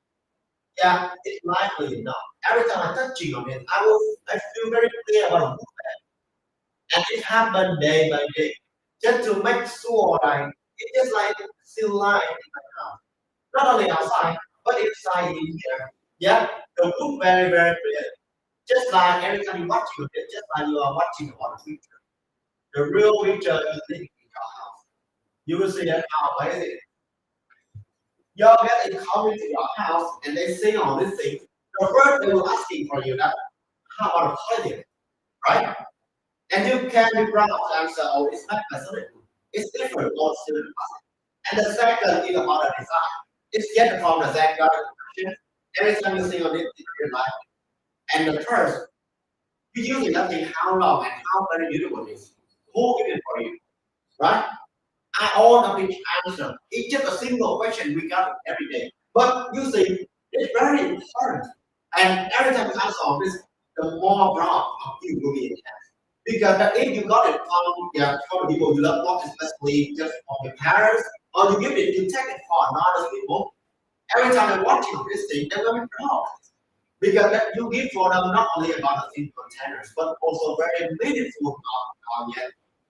Yeah, it's likely enough. Every time I touching on it, I feel very clear about it. And it happened day by day. Just to make sure like it's just like still light in my house. Not only outside, but inside in here. Yeah, the wood very, very clear. Just like every time you watching it, just like you are watching on the picture. The real picture is living in your house. You will see that how amazing. Your guest is coming to your house and they see all these things. The first they will asking for you that how about the quality, right? And you can be proud of answer, oh, it's not personal. It's different all student. And the second is about the design. It's get from the that got question. Every time you see on it in real life. And the third, you usually nothing how long and how very beautiful it is. Who give it for you? Right? I all of each answer. It's just a single question we got every day. But you see, it's very important. And every time you answer on this, the more proud of you will be enhanced. Because if you got it from people you love most, especially just from your parents, or you give it, you take it for other people. Every time they're watching this thing, they're very proud. Because you give for them not only about the thing containers, but also very meaningful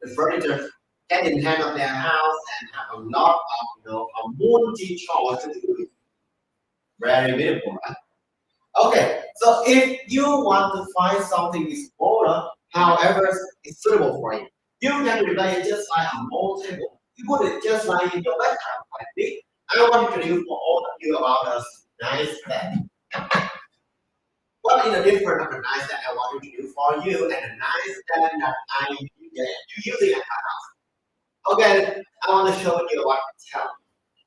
the furniture can in hand of their house and have a lot of a multi choice to do it. Very beautiful, right? Okay, so if you want to find something smaller, however, it's suitable for you, you can relay it just like a small table. You put it just like in your bedroom, like this. I want to introduce for all of you about a nice bed. What is the difference of the nice that I want to introduce for you and the nice bed that you using at your house? Okay, I want to show you what to tell.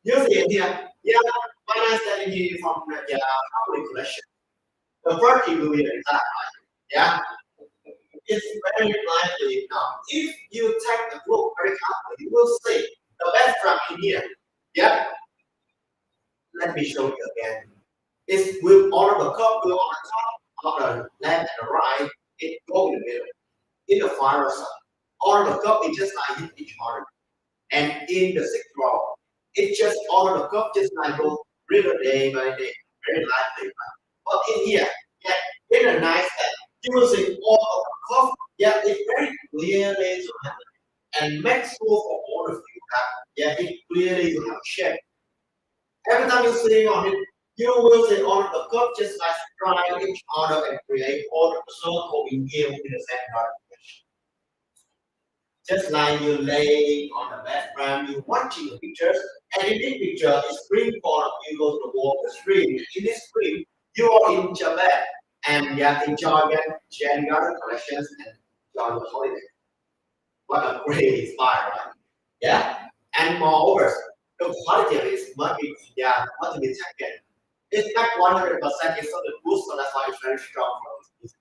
You see it here. Yeah, my nice bed is from the family collection. The first thing will be the design. Yeah, it's very likely now. If you take the book very carefully, you will see the background in here. Yeah, let me show you again. It's with all of the cup go on the top, on the left and the right, it go in the middle. In the far side, all of the cup is just like each other. And in the sixth row, it's just all of the cup just like go river day by day, very likely. But in here, yeah, in a nice bed, you will see all of the cup, yeah, it's very clearly to happen. And make sure for all of you that it clearly to have shape. Every time you see on it, you will see all of the cup just like try each other and create all of the circle in here in the same direction. Just like you lay on the background, you watching the pictures, and in this picture, the screen for you go to the wall the screen. In this screen, you are in Japan and enjoy sharing other collections and enjoy the holiday. What a great inspire, right? Yeah, and moreover, the quality of it must be taken. It's not 100%, it's not a boost, so that's why it's very strong for us.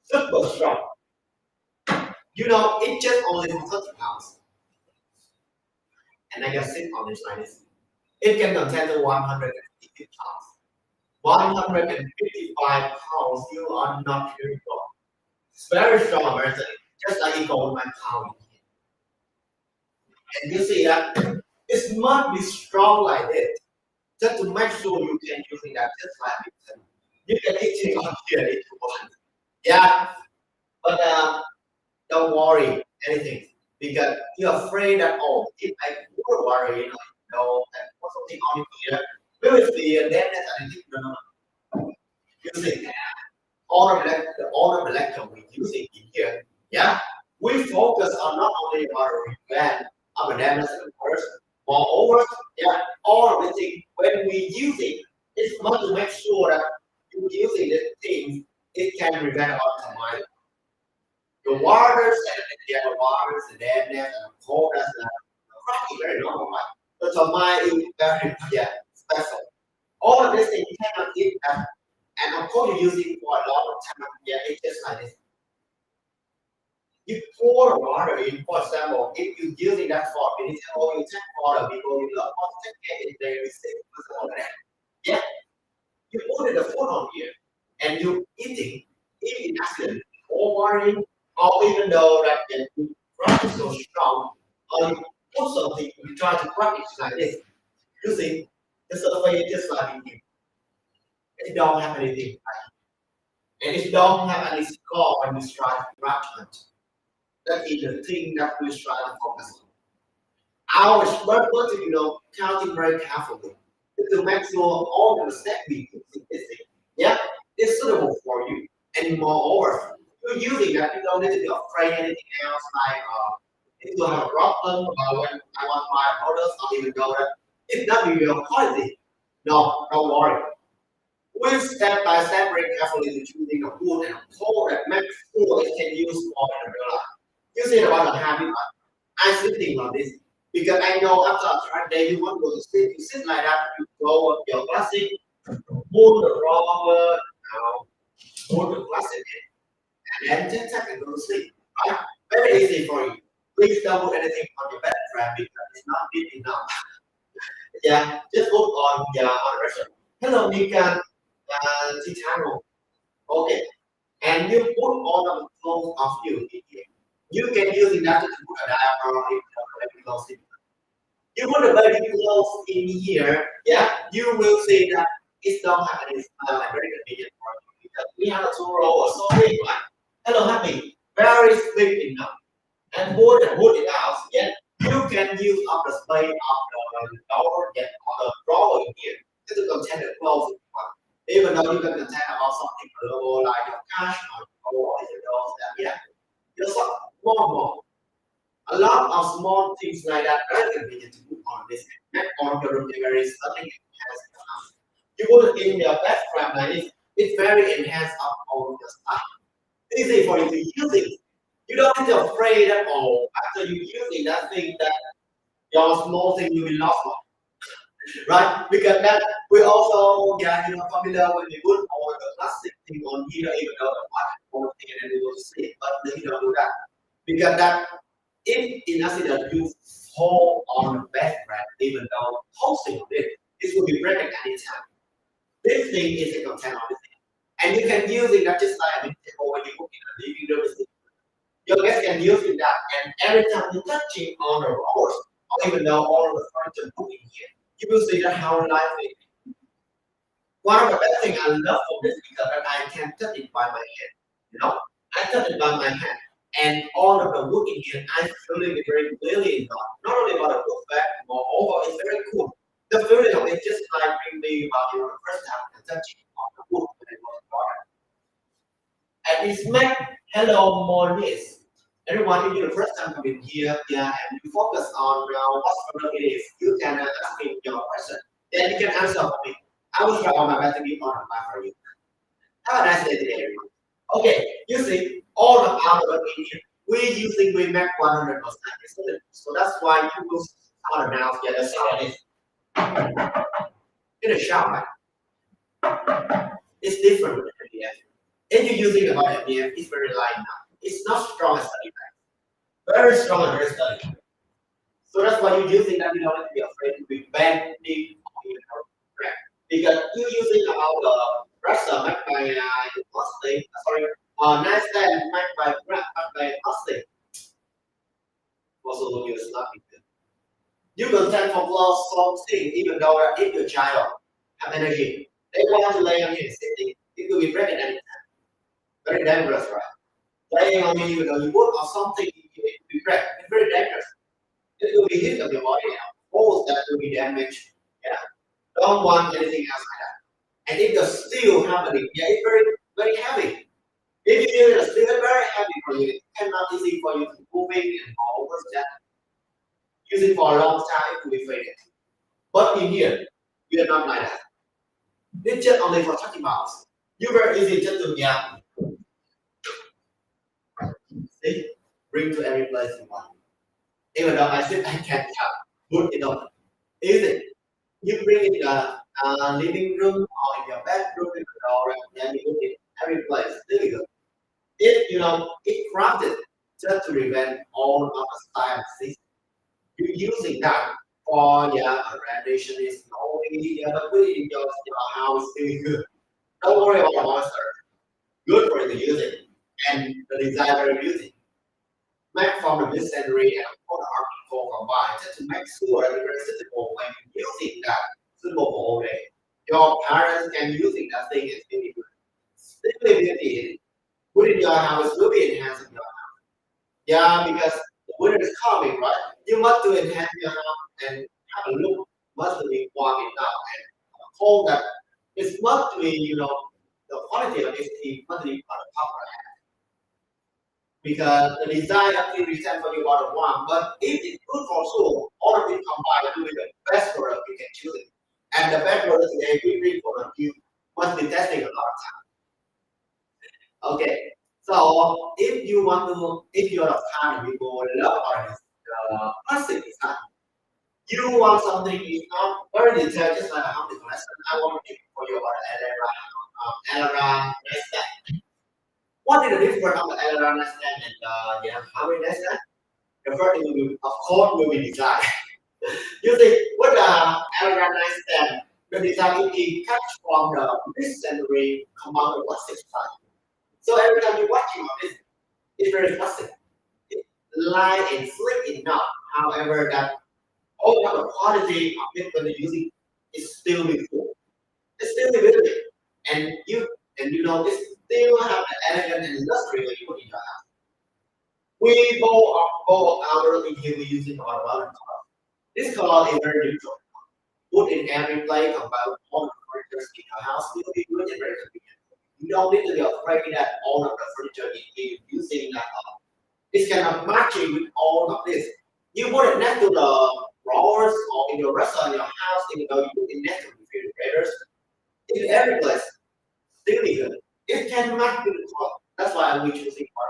Super strong. It's just only for 30 pounds. And I can sit on this like this. It can contain 150 pounds. 155 pounds, you are not very strong. It's very strong person, just like equal 1 pound. And you see that it must be strong like this, just to make sure you can using that just like this. You can eat it on here if you want. Yeah, but don't worry anything because you're afraid that if I would worry, that put something on here, we will see then that I think no. You see, all the lecture we using in here. Yeah, we focus on not only about prevent our damage first, moreover, yeah, all of the things when we use it, it's not to make sure that you using the things it can prevent our mind. The waters and the waters, the dampness and the coldness and the cracking very normal, right? But the mind is very special. All of these things you cannot eat that. And of course you use it for a lot of time. Yeah, it's just like this. You pour water in, for example, if you using that for minutes or you take water people you love or take care in there you say like that. Yeah. You put the food on here and you eating accident or worrying or even though that the crack is so strong or you put something you try to crack it like this. You see, the surface just like in here. It don't have anything. And it don't have any score when we try to enlargement. That is the thing that we try to focus on. Our expert want counting very carefully to make sure all the steps we use in this thing, yeah, is suitable for you. And moreover, you're using that you don't need to be afraid of anything else like if you have a problem when I want my orders or even though that it's not your quality. No, don't worry. We step by step very carefully to choosing a food and a code that makes sure it can use for in real life. You see about the habit, I'm sitting on this because I know after a hard day you want to go to sleep. You sit like that, you go with your plastic, pull the rubber, pull the plastic in, and then 10 seconds go to sleep. Right? Very easy for you. Please don't put anything on your bed frame because it's not deep enough. Yeah, just put on the rest. Hello, Mika. Titano. Okay. And you put all the clothes of you in here. You can use it to put a diaper in the baby clothes. You put the baby clothes in here, yeah, you will see that it don't have any smell and very convenient for you because we have a two row or so big, right? Hello, happy. Very big enough. And put it out, yeah. You can use up the space of the door, yeah, or the drawer in here to contain the clothes. Even though you can contain about something below like your cash or your doors that just more. A lot of small things like that very convenient to put on this and on the room there is something has the house. You put it in your bed frame like this, it's very enhanced up all the stuff. Easy for you to use it. You don't need to afraid that after you using that thing that your small thing you will lost one. Right? Because that we also familiar when we put all the plastic thing on here, even though the plastic thing and then we will see, but they don't do that. Because that if in accident you fall on the bed frame, even though hosting it will be breaking anytime. This thing is a container of this thing. And you can use it not just like when you put in a living room. Your guest can use it that and every time you touch it on the rollers, or even though all of the furniture put in here, you will see that how lively. One of the best thing I love for this because I can touch it by my hand. I touch it by my hand. And all of the wood in here, I feeling it very clearly not only about the wood back, moreover, it's very cool. The feeling of it just like bring me about the first time I touching on the wood when it was water. And it's make hello more this. Everyone, if you're the first time coming here, and you focus on what problem it is, you can ask me your question. Then you can answer for me. I will try my best to give on for you. Have a nice day today, everyone. Okay, you see, all of our work in here, we're using WeMac 100%. So that's why you will sound now, the sound is in a shower. It's different with MDF. If you're using about MDF, it's very light now. It's not strong as study bag. Very strong and very study. So that's why you're using that. You don't have to be afraid to be bending or even crack. Because you're using our dresser made by plastic. Sorry, nightstand made by plastic. Also, you're snapping. You can tend for close something even though if your child have energy. They want to lay on you sitting, it will be breaking anytime. Very dangerous, right? Laying on you even though you would or something, it will be break. It's very dangerous. It will be hit on your body now. Bones that will be damaged. Yeah. Don't want anything else like that. And if the steel happening, yeah, it's very heavy. If you feel the steel is very heavy for you, it cannot easy for you to moving and all over that. Use it for a long time, it will be faded. But in here, we are not like that. It's just only for 30 miles. You very easy just to see, bring to every place you want. Even though I said I can't help, good enough. Easy. You bring it in the living room or in your bedroom, in the door, and then you put it every place. Really good. If it's crafted just to prevent all of the style disease. You're using that for radiation is only but put it in your house really good. Don't worry about the monster. Good for you to use it. And the designer use it. Make from the masonry and all the article combined just to make sure that it's very suitable when you're using that suitable for all day. Your parents can using that thing is really good. Stability put in your house will be enhanced in your house. Yeah, because the winter is coming, right? You must to enhance your house and have a look must be warm enough and cold that it must be, the quality of it must be on the top right? Because the design actually designed for you bottom one, but if it's good for soul, all of it combined to be the best product you can choose it. And the best product today we bring for you must be testing a lot of time. Okay. So if you're a fan, you go love artist, plastic design. You want something is not very detailed, just like a home decoration. I want it for your Elara nightstand. What is the difference of the Elara nightstand and Harvey nightstand? The first thing will be, of course, will be design. You see, what the Elara nightstand, the design is cut from the masonry compound plastic side. So every time you're watching on this, it's very classic. It's light and slick enough. However, that all of the quality of it when you're using is still beautiful. It's still beautiful. It still have the elegant and luxury when you put in your house. We both our in here we using our wallet color. This color is very neutral. Put in every place about all the furniture in your house will be good and very convenient. You don't need to be afraid that all of the furniture is using that. It's kind of matching with all of this. You put it next to the drawers or in your restaurant, in your house, even though you put it next to the refrigerators, in every place, still is good. It can match with the color. That's why we choosing for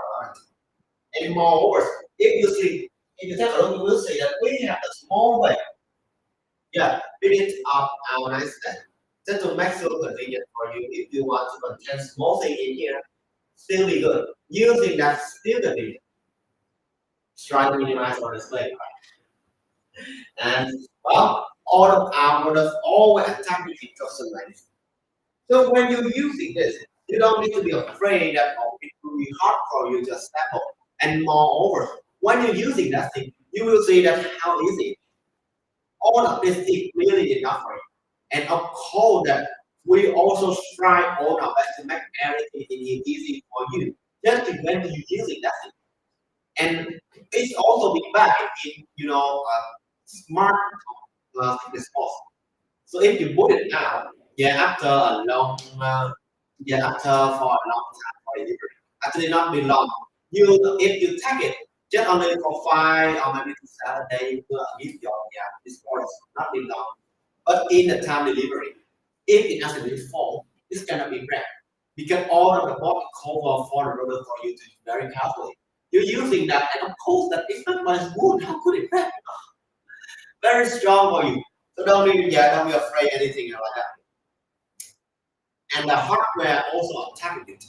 and moreover, if you take a look, you will see that we have a small way. Yeah, bit of our nightstand. Just to make sure convenient for you if you want to contain small thing in here, still be good. Using that still convenient. Try to minimize our display. And well, all of our models always attack with instruction like this. So when you're using this, you don't need to be afraid that it will be hard for you to assemble. And moreover, when you're using that thing, you will see that how easy all of this is really enough for you. And of course that we also strive all our best to make everything easy for you. Just to when you're using that thing. And it's also be back in smart response. So if you put it out, after a long after for a long time for delivery. Actually not be long. If you take it just only for 5 or maybe 7 days, you will give your response not be long. But in the time delivery, if it doesn't be full, it's gonna be red. Because all of the body cover for the roller for you to very carefully. You're using that, and of course that it's not much wood. How could it break? Very strong for you. So don't be afraid anything like that. And the hardware also attack it.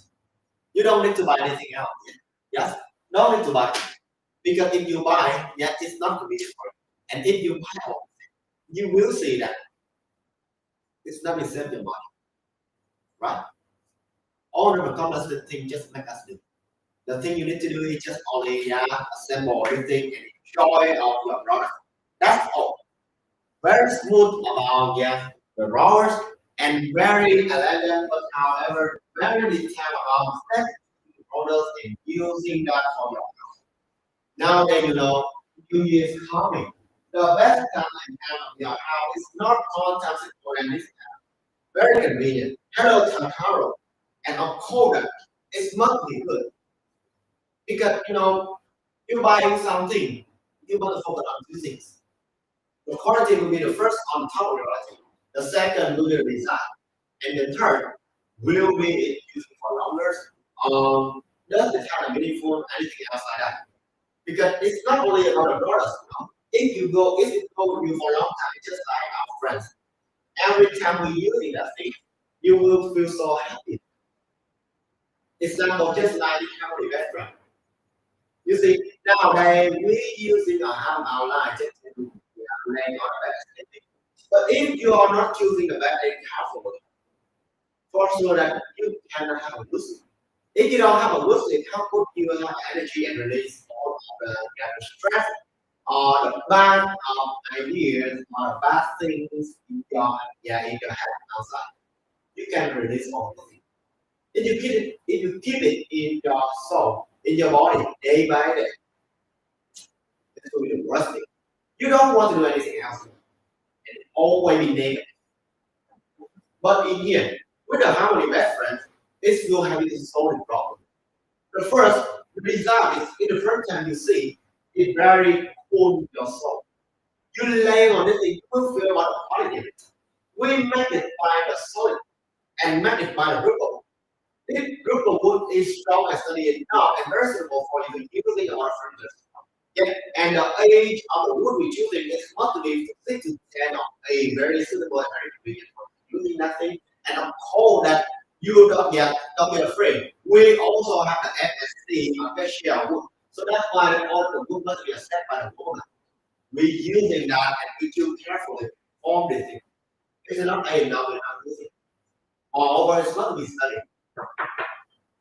You don't need to buy anything else. Yes, don't need to buy. Because if you buy, it's not convenient for you. And if you buy all, you will see that it's not save your money, right? All of the complicated thing just make us do. The thing you need to do is just only assemble everything and enjoy of your product. That's all. Very smooth about the rollers and very elegant, but however very detailed about setting models and using that for your house. Now that you know New Year is coming, the best time and time of your house is not all time and this very convenient. Hello Takaro and Okoda. It's must be good because you're buying something, you want to focus on two things. The quality will be the first on top of reality. The second will be the design. And the third will be used for longer. Does the kind of meaningful anything else like that? Because it's not only about the products. If it go with you for a long time, just like our friends, every time we using that thing, you will feel so happy. Example, just like the family restaurant. You see, nowadays we using a ham outline just to lay on the bed. But if you are not choosing the bed carefully, for sure that you cannot have a good sleep. If you don't have a good sleep, how could you have energy and release all of the stress or the bad ideas or bad things in your head outside? You can release all of it. If you keep it in your soul, in your body, day by day, this will be the worst thing. You don't want to do anything else. And always be negative. But in here, with the harmony best friends, it will have its solving problem. The first, the result is in the first time you see, it very cool your soul. You lay on it, you will feel what the quality of it. We make it by the solid and make it by the ripple. If group of wood is strong and steady enough and very suitable for you using a lot of furniture. Yeah, and the age of the wood we choosing is not to be 6 to 10 of a very suitable and very convenient for using that thing. And of course that you don't be afraid. We also have the FSC facial wood. So that's why all the wood must be set by the woman. We using that and we choose carefully form this thing. It's not a now we're not using. Moreover, it's not to be studied.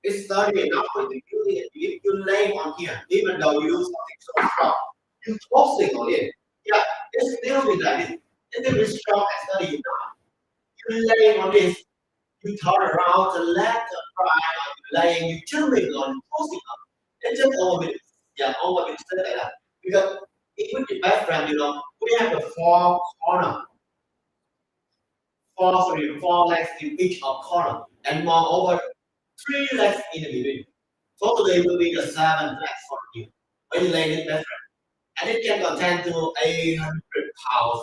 It's study enough for you using it. If you lay on here, even though you use something so strong, you tossing on it. Yeah, it's still be like this. It's very strong and study enough. You lay on this, you turn around to let the fry on you laying, you jumping on, tossing on. It's just over bit like that. Because even the background, we have the four corner, four legs in each of corner, and moreover, 3 legs in the middle. So today will be the 7 legs for you. When you lay it background, and it can contain to 800 pounds.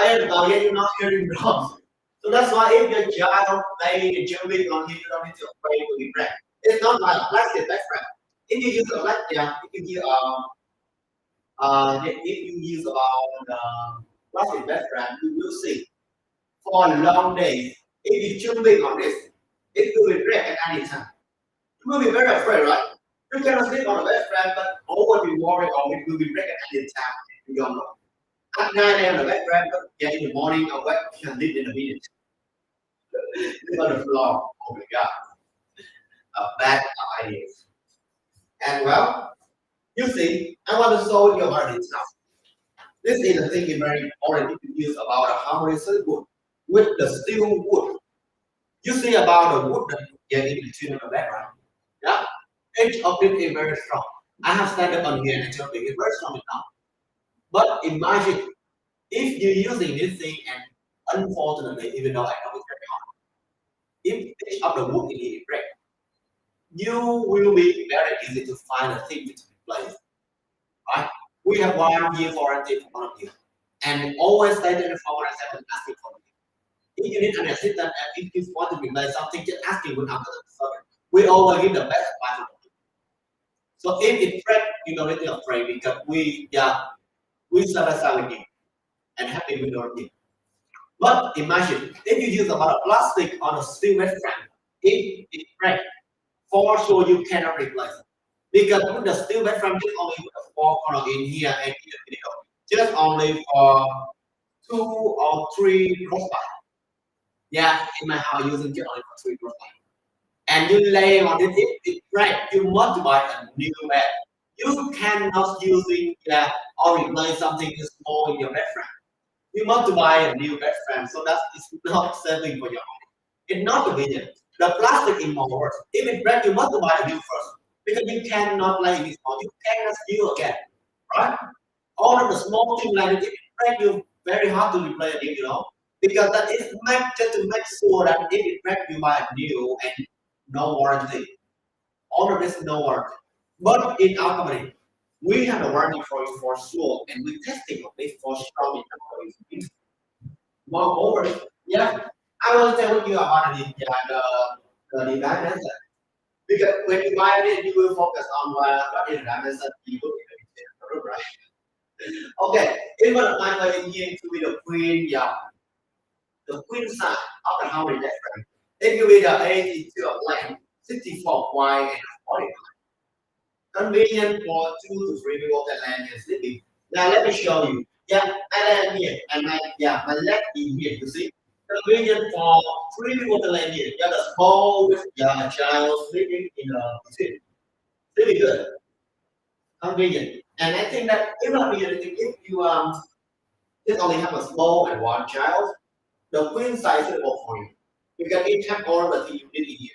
800 pounds, yet you're not hearing wrong. So that's why if your child playing jumping on you, you don't need to afraid to be wrecked. It's not like a plastic background. If you use a plastic, if you use plastic background, you will see for long days. If you jumping on this, it will be wrecked at any time. You will be very afraid, right? You cannot sleep on a background, but always be worried or it will be wrecked at any time. You don't know. At 9 a.m. the background, but in the morning, awake, you can live in a minute. Live on the floor. Oh my God. A bad idea. And well, you see, I want to show you about this now. This is the thing very important to use about a harmony wood with the steel wood. You see about the wood that get in between the background. Yeah, each of it is very strong. I have standard on here and it's very strong enough. But imagine if you're using this thing and unfortunately, even though I know it's very hard, if each of the wood is break, you will be very easy to find a thing to replace. Right? We have 1 year warranty for one of you. And always stay there for 1 second asking for it. If you need an assistant and if you want to replace something, just ask him after the service. We always give the best advice. So if it breaks, you don't need to be afraid because we satisfied with you and happy with your team. But imagine if you use a lot of plastic on a steel frame, if it breaks, for sure you cannot replace it. Because with the steel frame, just only with the 4 corner in here and in the middle. just only for 2 or 3 crossbar. Yeah, in my house using just only for 3 crossbar. And you lay on it break, you multiply a new bed. You cannot using or replace something small in your bed frame. You multiply a new bed frame, so that is not saving for your money. It's not the vision. The plastic is more worse. If it breaks, you multiply a new first. Because you cannot lay it small, you cannot use again. Right? All of the small things like it break you very hard to replace it. Because that is meant just to make sure that if it breaks you buy a new and no warranty. All of this no warranty. But in our company, we have a warranty for sure, and we testing of this for strong enough. Moreover, I will tell you about the design method. Because when you buy it, you will focus on what is the method you look at the right? Okay, even I'm going to be the queen, the queen side of the harmony different. It will be the 82 of length, 64 wide, and 40. Convenient for 2 to 3 people that land here sleeping. Now let me show you. I land here and my leg in here. You see, convenient for 3 people to land here. The small with a child sleeping in the seat. Really good, convenient. And I think that it will be if you just only have a small and one child, the queen size will work for you. You can each have all the things you need in here.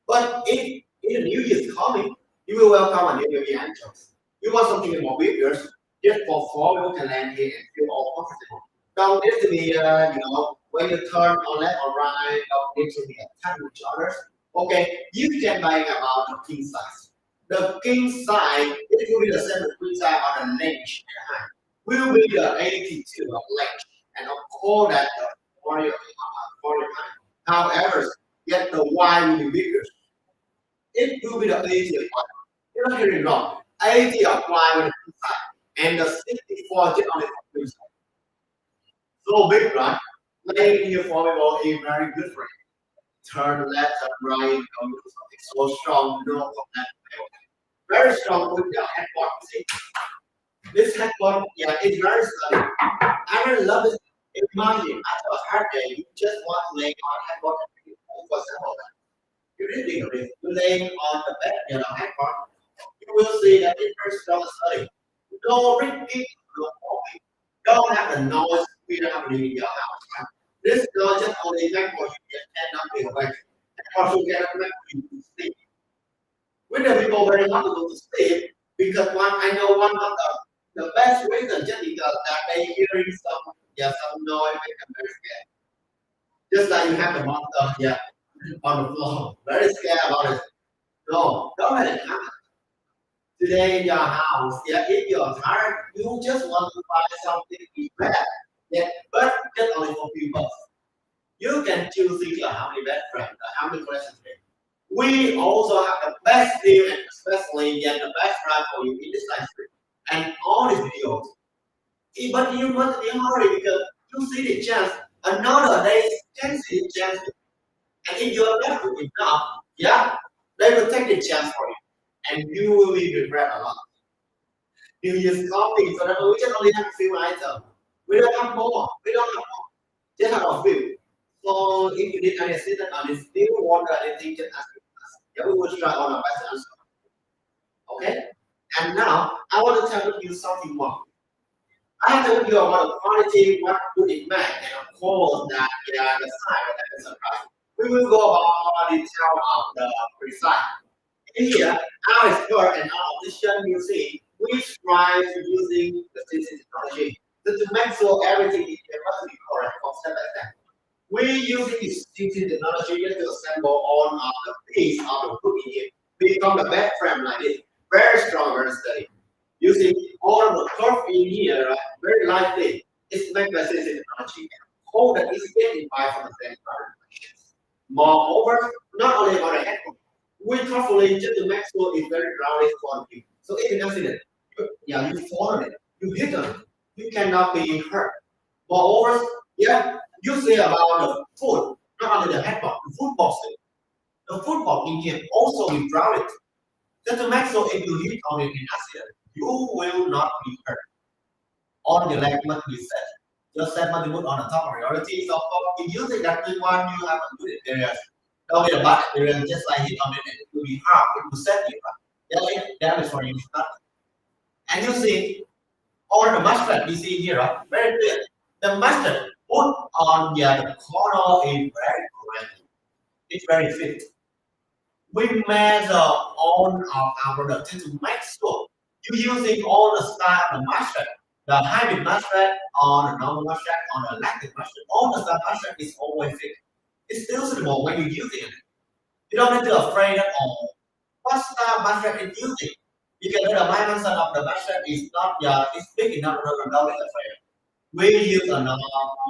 But if in the New Year's coming, you will welcome a new year angels. You want something more bigger, just for 4 people can land here and feel all comfortable. Don't need to be, when you turn on left or right, don't need to be attached with each other. Okay, you can buy about the king size. The king size, it will be the same as queen size on the length and height. Will be the 82 of length, and of course that the 40 height. However, yet the Y will be bigger. It will be the 80 of Y. You're not hearing wrong. 80 of Y with the two side, and the 64 just on the two side. So big, right? Laying here for people is very good for you. Turn left, turn right, do something so strong, no that. Very strong with the headboard. See? This headboard, it's very sturdy. I really love it. Imagine after a hard day, you just want to lay on headboard for example. You really think of it. You laying on the bed, headboard, you will see that it's very strong and sturdy. No ringing, no popping. Don't have the noise we don't have in your house. Right? This noise just only make for you just cannot be awake. And also cannot make for you to sleep. When the people very hard to go to sleep, because I know one of the best reason just because that they hearing some noise make them very scared. Just like you have the monster, on the floor, very scared about it. No, don't let it happen. Today in your house, if you're tired, you just want to buy something to bed. But just only for few bucks. You can choose how many bed frames, how many collections. We also have the best deal and especially the best price for you in this country. And all these videos. But you must be hurry because you see the chance. Another day, can see the chance. And if you are not good enough, they will take the chance for you. And you will be regret a lot. New Year's coming, so that we just only have a few items. We don't have more. We don't have more. Just have a few. So if you need any assistance on this, still wonder anything, just ask us. We will try our best to answer. Okay? And now I want to tell you something more. I told you about the quality, what would it make, and of course that the size that is surprise. We will go about the detail of the precise. Here, our expert and our optician will see we strive to using the sensing technology to make sure everything is perfectly correct from step by step. We using this sensing technology to assemble all of the piece of the wood in here, become the bed frame like this, very strong, very steady. Using all of the curve in here, right, very lightly, it's made by sensing technology. Hold that is getting by from the same environment. Moreover, not only about the headphone, we carefully just to make sure it's very grounded for you. So if you accident, you fall on it, you hit them, you cannot be hurt. Moreover, you say about the foot, not only the headboard, the foot box. The foot box in here also be grounded. Just to make sure if you hit on it in accident, you will not be hurt. All your leg must be set. Just set must be put on the top priority. So if you think that one you have a good experience, don't get a bad experience just like it on it will be hard to set you up. That is for you. And you see all the mustard you see here, right? Very clear. The mustard put on the corner is very correct. It's very fit. We measure all of our product to make sure you using all the style of the mustard, the hybrid mustard or the normal mustard or the lactic mustard, all the style mustard is always fit. It's still suitable when you're using it. You don't need to be afraid at all. What style mustard is using? You can tell the dimension of the mustard is not it's big enough to don't be afraid. We use a normal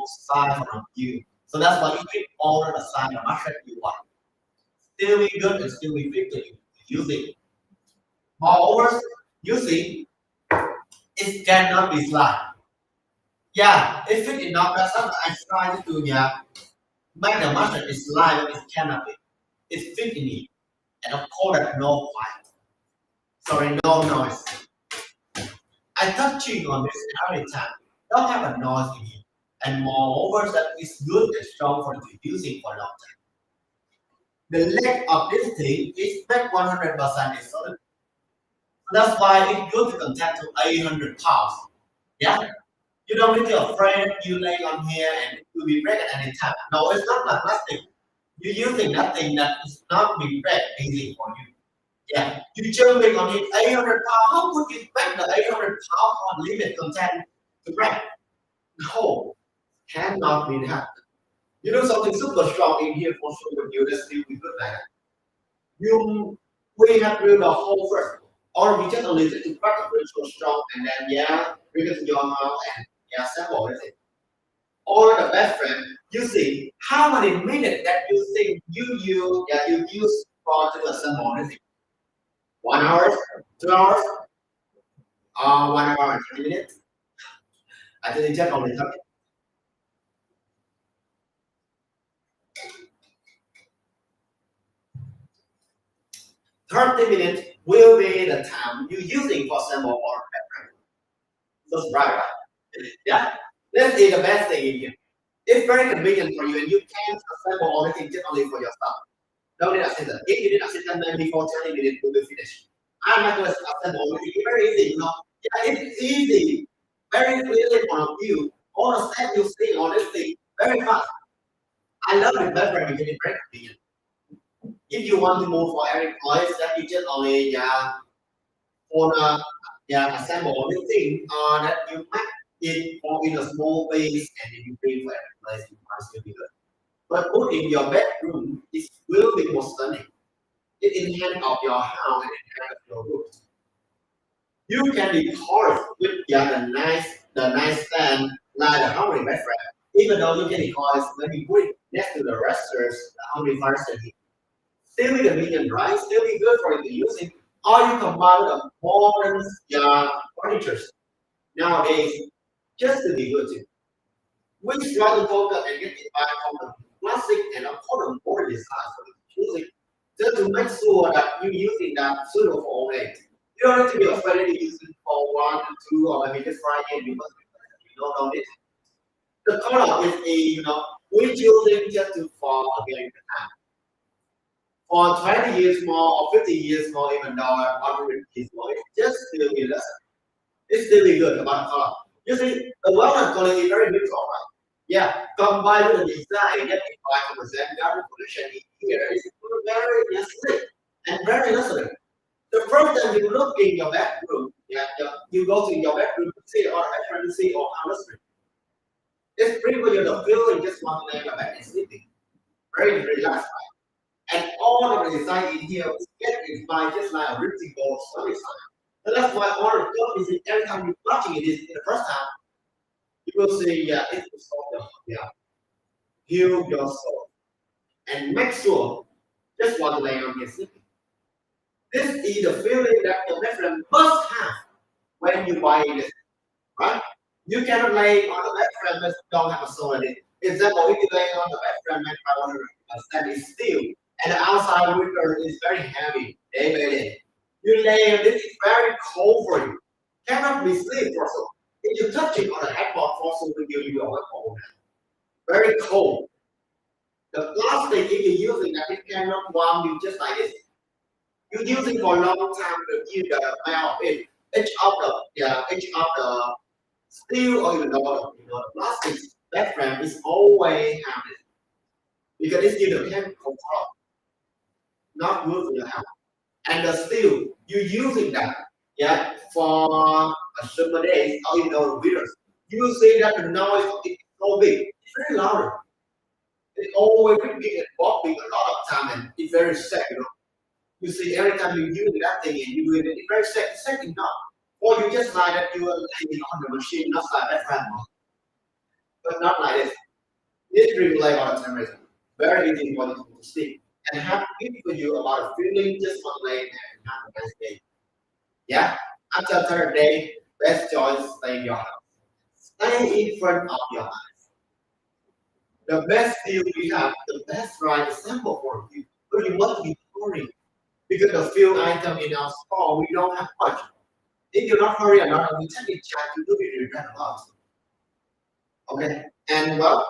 style from you. So that's why you pick all the style of mustard you want. Still be good and still be fit to use it. Moreover, you see, it cannot be slide. Yeah, it fit enough. That's what I try to do. Yeah, make the mustard is slide, but it cannot be. It's fit in it, and of course, no fight. Sorry, no noise. I touching on this every time. Don't have a noise in it, and moreover, that is good and strong for using for long time. The leg of this thing is back 100% is solid. That's why it's good to contact to 800 pounds. Yeah. You don't need to afraid you lay on here and it will be break at any time. No, it's not like plastic. You're using nothing that is not be break easy for you. Yeah. You jumping on it 800 pounds. How could you break the 800 pounds on limit content to break? No, cannot be that. You do something super strong in here for sure with you, that's still be good like that. We have drilled the hole first. Or we just only to crack the bridge so strong and then bring it to your mouth and sample it. Or the best friend, you see how many minutes that you think you use for to assemble anything. 1 hour, 2 hours, 1 hour and 20 minutes. I think just only 30 minutes will be the time you're using for sample or background. That's right. Yeah. This is the best thing in here. It's very convenient for you and you can assemble everything just only for yourself. Don't need assistant. If you need assistant, then before 20 minutes will be finished. I'm not going to assemble everything. It's very easy, Yeah, it's easy. Very clearly on view. All the steps you see on this thing, very fast. I love it better because it's very convenient. If you want to move for every place, that you just only assemble everything that you make it for in a small base and then you bring for every place you want to be good. But put in your bedroom, it will be more stunning. It enhances of your house and enhances your room. You can decor with the nice stand like the Harmony bedroom. Even though you can decor when you put it next to the resters, the Harmony fire station. Still be convenient, right? Still be good for you to use it. Or you combine with the modern furniture nowadays just to be good too. We try to focus and get it back on the classic and of course the modern design for choosing just to make sure that you're using that suitable for all age. You don't need to be afraid to use it for 1, 2, or maybe just Friday because you don't need it. The color is we choose it just to for again the time. For 20 years more or 50 years more, even though 100 years more, it's just still be less. It's still be good about the color. You see, the wellness color is very neutral, right? Yeah, combined with the design, get it 5% garden pollution here is very slick and very necessary. The first time you look in your bedroom, you go to your bedroom to see or actually see or how necessary. It's pretty much the feeling just want to lay in the bed and sleeping. Very relaxed, right? And all of the design in here is get inspired just like a ripping ball sunny side. And that's why all the stuff is every time you're watching it is in the first time, you will see, it will solve heal your soul. And make sure just want to lay on your sleeping. This is the feeling that your bedroom must have when you buy this, right? You cannot lay on the bedroom that don't have a soul in it. Example, if you lay on the bedroom and I want to stand it still, and the outside winter is very heavy day by day. You lay on this, it's very cold for you. Cannot be sleep for so. If you touch it on a headboard for so you are cold. Very cold. The plastic, if you're using that, it cannot warm you just like this. You're using for a long time to give the amount of it. Edge of the steel or the plastic background is always harmless because it's still the chemical product, not good for your health. And the steel, you're using that, for a summer days or winters. You see that the noise of it is so big, it's very loud. It's always big and popping a lot of time, and it's very sad. You see, every time you use that thing and you do it, it's very sad. Sad enough. Or you just like that you are laying on the machine, not like that grandma, but not like this. This regulate on the temperature. Very easy for you to sleep. And have good for you about a feeling just one lay and have a nice day. Yeah? After third day, best choice stay in your house. Stay in front of your eyes. The best deal we have, the best right example for you. But you must be hurry. Because the few item in our store, we don't have much. If you're not hurry enough, we take a chance to do it regret a lot. Okay? And well,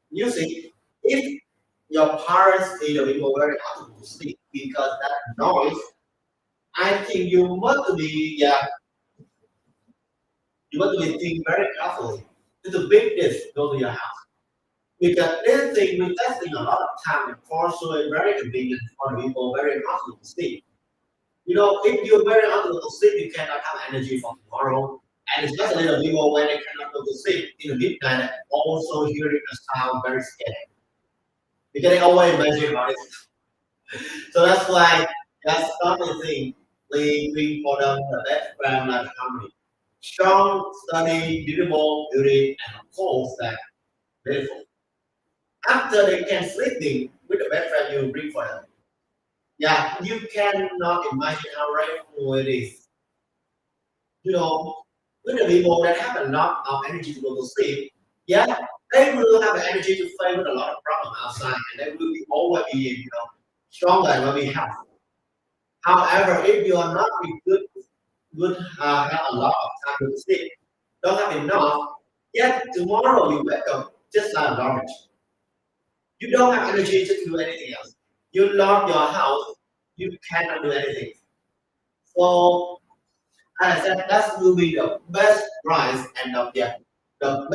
you see, if your parents need a people very hard to sleep because that noise, I think you must be thinking very carefully to bring this go to your house. Because this thing we testing a lot of time and for so it's very convenient for the people very hard to sleep. If you're very hard to sleep, you cannot have energy for tomorrow. And especially the people when they cannot go to sleep in the midnight, also hearing the sound very scary. Because they always imagine about it. So that's why that's not the thing. We for them the background like harmony. Strong, steady, beautiful, beauty, and of course that beautiful. After they can sleeping with the background you bring for them. Yeah, you cannot imagine how radical it is. With the people that have a lot of energy to go to sleep, yeah, they will have the energy to fight with a lot of problems outside, and they will be always be, stronger and will be healthy. However, if you are not be have a lot of time to sleep, don't have enough, yet tomorrow you wake up just like garbage. You don't have energy to do anything else. You lock your house, you cannot do anything. So as I said, that will be the best price and the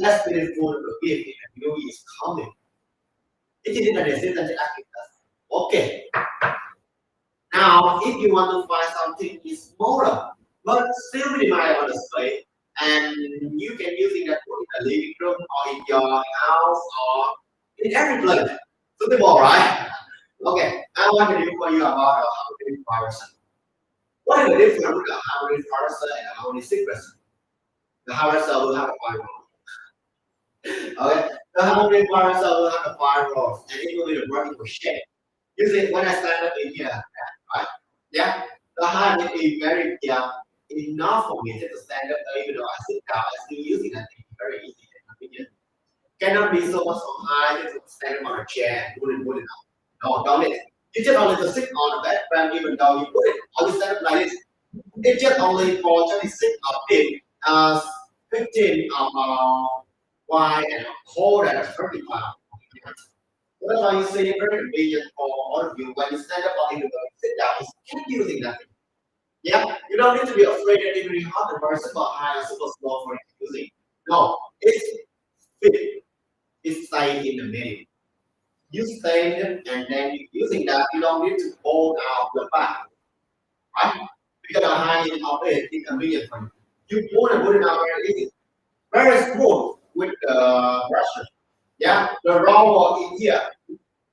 best beautiful to give in a new is coming. It is in the decision to ask us. Okay. Now, if you want to find something is smaller, but still minimize on the space, and you can use it in the living room or in your house or in every place. Suitable, right? Okay, I want to review for you about the harmony person. What is the difference between the harmony person and the harmony secrets? The harmony will have a firewall. Okay, the harmony person will have a firewall, and it will be the vertical shape. You see, when I stand up in here, right? Yeah, the height will be very enough for me to stand up, even though I sit down, I still using that thing very easy and convenient. Cannot be so much so high to stand up on a chair and put it up. No, don't it. You just only to sit on the background even though you put it or you stand up like this. It's just only for just sit up it 15 of wide and cold and 35. So that's why you see it very convenient for all of you when you stand up or even sit down, you can't using nothing. Yeah, you don't need to be afraid that it will be hard or super high or super slow for using. No, it's fit. It's staying in the middle. You stay and then using that, you don't need to hold out the back, right? Because the high end of it is convenient for you. You put it out very easy. Very smooth with the brushes. Yeah, the roller in here.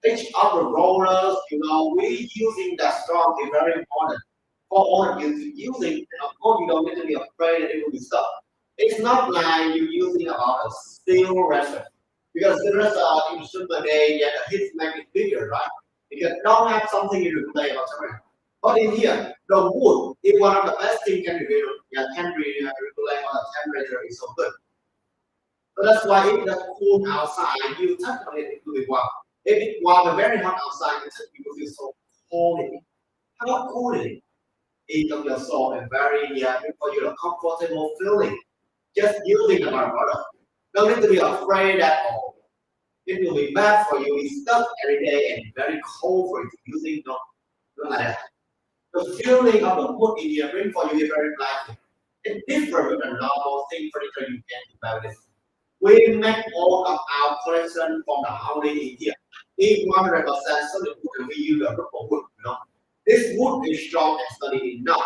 Each of the rollers, we using that strong is very important for all of you to using. And of course, you don't need to be afraid that it will be stuck. It's not like you using about a steel wrestler. Because the rest are in super day, yeah, the hits make it bigger, right? Because don't have something you replay or something. But in here, the wood is one of the best things can be replay on the temperature is so good. So that's why if it's cool outside, you touch on it, it will be warm. If it's warm and very hot outside, you will feel so cold. How cold is it? ease of your soul and very for you a comfortable feeling. Just using the product. Don't need to be afraid at all. It will be bad for you. It's stuck every day and very cold for you to using not like that. The feeling of the wood in the ring for you is very pleasant. It's different with the normal thing furniture you can about this. We make all of our collection from the housing in here. If 100% solid wood, we use a rubber wood. This wood is strong and sturdy enough.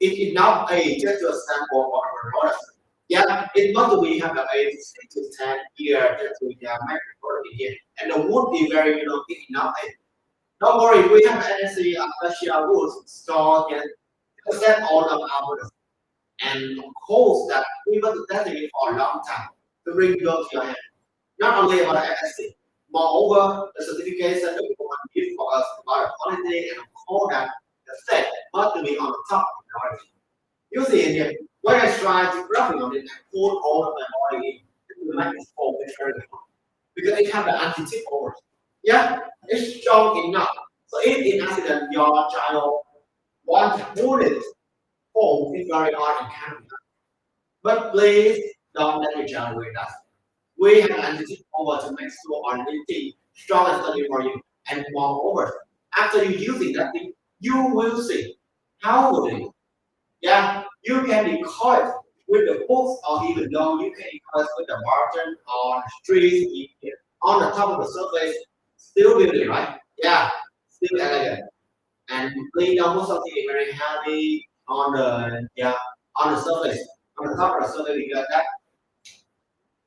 It's enough age just to sample for our products. Yeah, it must be have the age 6 to 10 years just to make the product in here. And the wood is very, big enough age. Don't worry, we have NSC special rules stored and set all of our products. And of course that we want to test it for a long time to bring it to your hand. Not only about the NSC, moreover, the certification that we want to give for us about the quality and of course that the set must be on the top of the quality. You see in here, when I try to graphic on it, I put all of my body in to make it fall very hard. Because it has the anti-tip over. Yeah, it's strong enough. So if in accident your child wants to pull it, fall is very hard and can be. But please don't let your child wear that. We have anti-tip over to make sure our knitting strong and sturdy for you. And moreover, after you using that thing, you will see how would it. Yeah, you can be caught with the books or even though you can be caught with the margin or streets on the top of the surface, still beauty, right? Yeah, still elegant. And please don't put something very heavy on the surface, on the top of the surface because that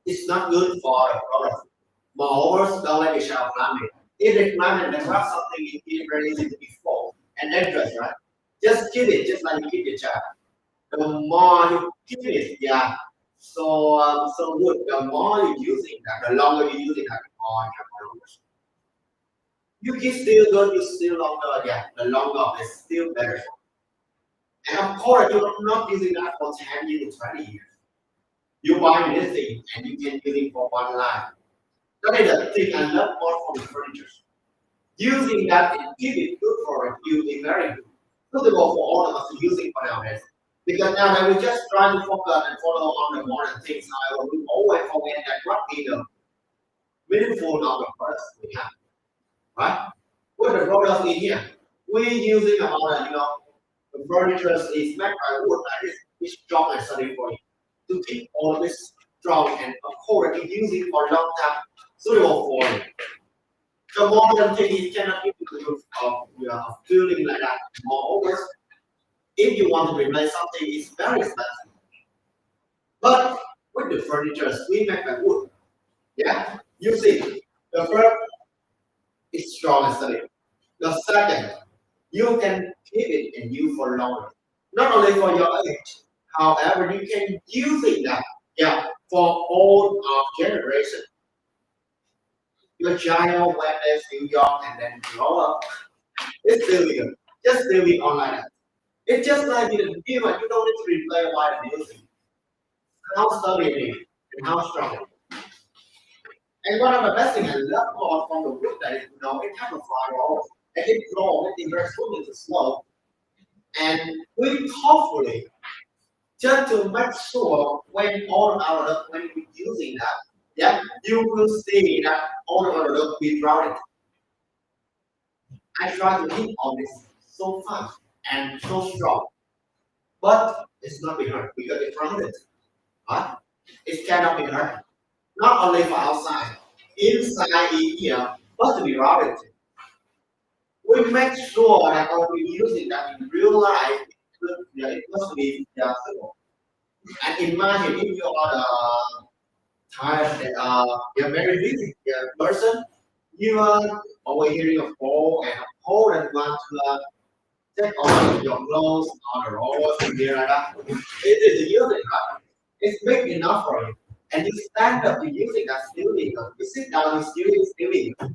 is not good for the product. Moreover, don't let the child climb it. If they climb it, then have something in here very easy to be fall and dangerous, right? Just keep it, just like you keep your child. The more you keep it, yeah. So good. The more you using that, the longer you using that, the more you have more. You keep still good, you still longer, yeah. The longer it's still better. And of course, you're not using that for 10 years, 20 years. You buy this thing and you can use it for one life. That is the thing I love more from the furniture. Using that and keep it good for it, you is very good. Suitable for all of us to use it for nowadays. Because now we just try to focus and follow on the modern things. However, we always forget that what is the meaningful of the products we have. Right? With the products in here, we using about the furniture is made by wood that is strong and sturdy for you. To keep all this strong and of course you use it for a long time, suitable for you. The modern thing is cannot give you feeling like that. Moreover, if you want to replace something, it's very expensive. But with the furniture, we make by wood. Yeah, you see, the first is strong and sturdy. The second, you can keep it and use for longer. Not only for your age, however, you can use it now. Yeah, for all of generation. Your child when they're still young and then grow up, it's still good. Just still be online. It's just like in the game, you don't need to replay while music. How sturdy it is and how strong it is. And one of the best things I love more from the wood that is, it has a firewall. And it grows, it is very smooth and slow. And we thoughtfully, just to make sure when all our when we're using that, yeah, you will see that all of our will be routed. I try to hit on this so fast and so strong, but it's not be hurt because it's rounded. Right? It cannot be hurt. Not only for outside, inside in here, must to be rounded. We make sure that when we using that in real life, it must be simple. And imagine if you are the type that you're very busy person, you are always hearing a fall and a fall and want to take off your clothes on the road and here like that. It is using right? It's big enough for you. And you stand up, you using that still legal. You sit down, you still legal.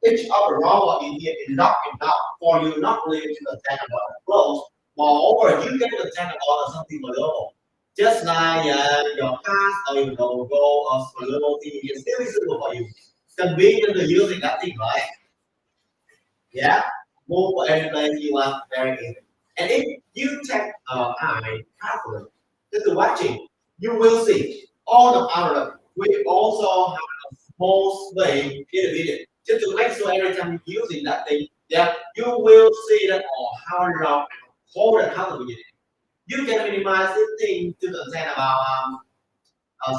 Each of the robot in here is not enough for you not only to attend about the clothes, moreover, you can attend about something below. Just like your pass or your logo or little thing is still visible for you. Convenient to using that thing, right? Yeah. Move for any place you want very easy. And if you take eye carefully, just watching, you will see all the other. We also have a small slave in the video. Just to make sure every time you're using that thing, yeah, you will see that how long and hold and how to use it. You can minimize this thing to contain about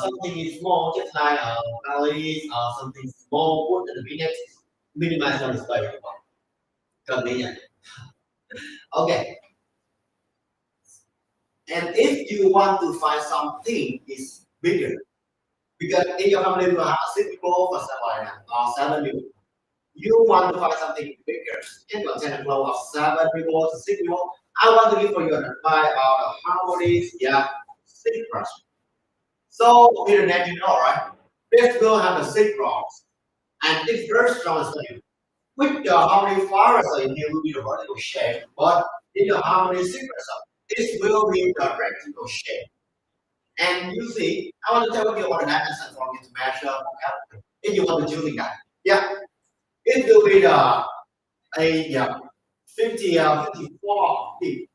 something is small, just like calories or something small, put in the minute, minimize on the space. Convenient. Okay. And if you want to find something is bigger, because in your family you have 6 people for example, or 7 people, you want to find something bigger. In contain a flow of 7 people to 6 people. I want to give for you an advice about harmonies, yeah, secrets. So with the name you know, right? This will have a secrets, and it's very strong study. With the harmony virus, it will be the vertical shape, but in the harmony secrets, this will be the rectangle shape. And you see, I want to tell you what the dimension for you to measure if you want to using that. Yeah, it will be a 54 feet,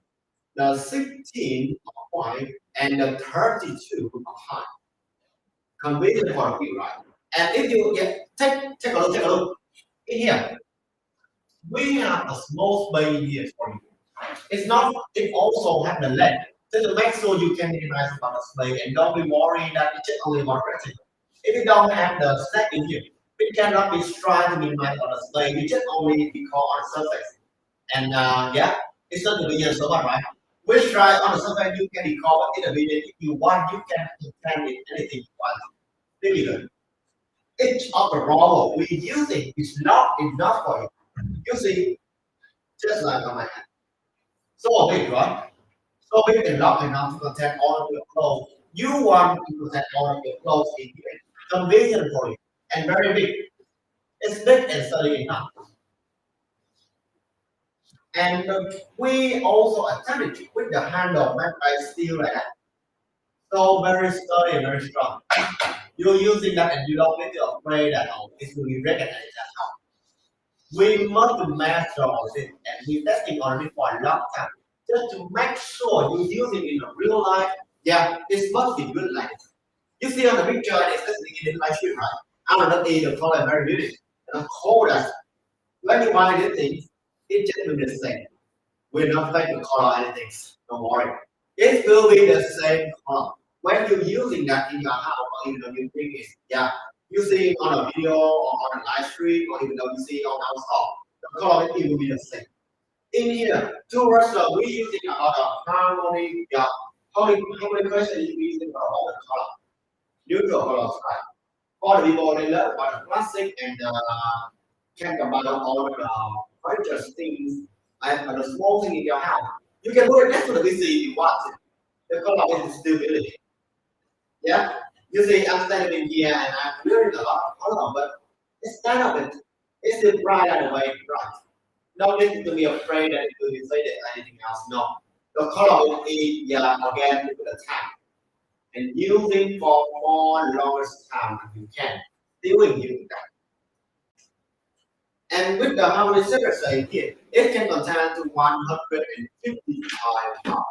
the 16 of wide, and the 32 of high. Convenient for you, right? And if you get take a look in here. We have a small space here for you. It's not. It also have the leg. Just to make sure you can minimize about the space and don't be worried that it's just only one rectangle. If you don't have the stack in here, it cannot be trying to minimize on the space. You just only be called on the surface. And yeah, it's not the video so much, right? We try on the surface. You can recall in the video if you want. You can intend it anything you want. Really good. Each of the role we using is not enough for you. You see, just like on my hand. So big, right? So big and long enough to contain all of your clothes. You want to contain all of your clothes in here. Convenient for you and very big. It's big and sturdy enough. And we also attach it with the handle made by steel like that. So very sturdy and very strong. You're using that and you don't need to afraid that it will be recognized at all. We must master all this and we testing on it for a long time. Just to make sure you use it in a real life. Yeah, it must be good like this. You see on the picture, it's just in the live stream, right? I will not eat the color very beautiful. And of course, when you buy these things, it just will be the same. We're not going to color anything. Don't worry. It will be the same color. When you're using that in your house or even though you think it's yeah, you see it on a video or on a live stream or even though you see it on our store, the color it will be the same. In here, two restaurant we using a lot of harmony. Yeah, how many questions you using for all the color? Neutral colors, right? For the people they love about the plastic and can combine all the furniture things and the small thing in your house. You can put it next to the PC if you want it. The color is still beautiful. Yeah, you see, I'm standing in here and I'm learning a lot of color, but instead of it, it's still bright and way bright. No need to be afraid that it will be faded or anything else. No, the color will be yeah again with the time and using for more longest time if you can. Still using that. And with the harmony secretary here, it can contain to 155 pounds.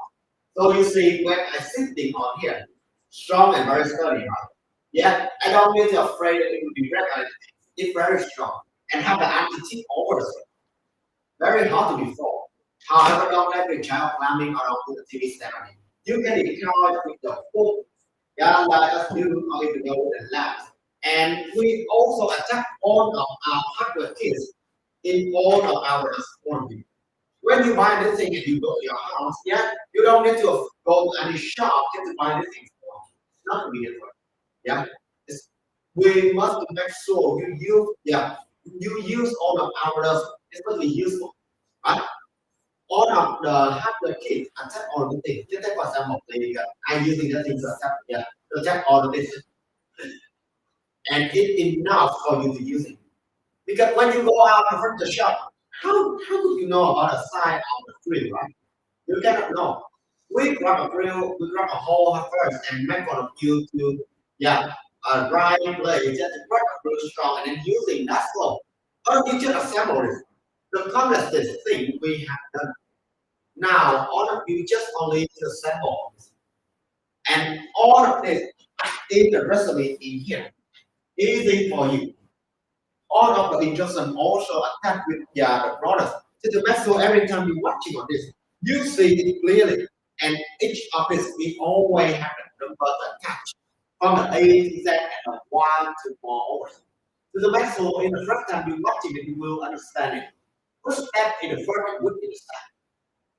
So you see, when I'm sitting on here, strong and very sturdy, right? Yeah, I don't get afraid that it will be wrecked. It's very strong and have the anti-tip over it. Very hard to be full. However, don't let the child climbing around to the TV ceremony. You can encourage with the foot, yeah, like us do, or even go with the laps. And we also attack all of our hardware kits in all of our responsibility. When you buy this thing and you go to your house, yeah, you don't need to go to any shop just to buy this thing. It's not convenient for you. Yeah, we must make sure you use yeah you use all of our especially useful, right? All of the hardware kits attack all the things. Just take for example, I'm using the things to attack all the things, and it's enough for you to use it. Because when you go out in front of the shop, how do you know about the size of the grill, right? You cannot know. We grab a grill, we grab a hole first and make one of you to yeah a dry blade just to grab a grill strong and then using that slow. Or you just assemble it. The complex thing we have done. Now, all of you just only to sample, and all of this in the recipe in here, easy for you. All of the instructions also attached with the products. Just to make sure every time you're watching on this, you see it clearly. And each of this we always have the numbers attached from the A to Z and the 1 to 4 hours. So to make sure in the first time you're watching it, you will understand it. First step in the first would understand.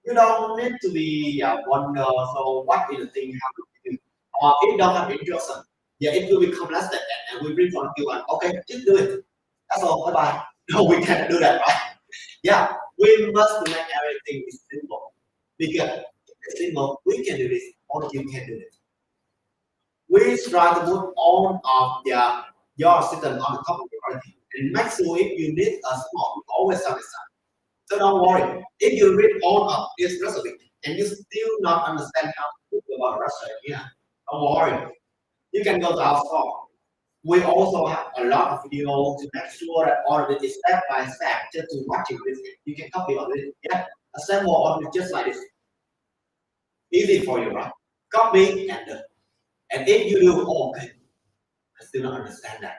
You don't need to be wonder, so what is the thing how to do? Or if you don't have instruction, yeah, it will become less than that, and we bring on you and okay, just do it. That's all. Bye bye. No, we cannot do that, right? Yeah, we must make everything simple because if it's simple, we can do this. All of you can do it. We try to put all of your system on the top of your body and make sure if you need a small, you always have it. So don't worry. If you read all of this recipe and you still not understand how to cook about Russia, yeah, don't worry. You can go to our store. We also have a lot of videos to make sure that all of it is step by step just to watch this. You can copy on it. Yeah, assemble on it just like this. Easy for you, right? Copy and do. And if you do, oh, okay, I still don't understand that.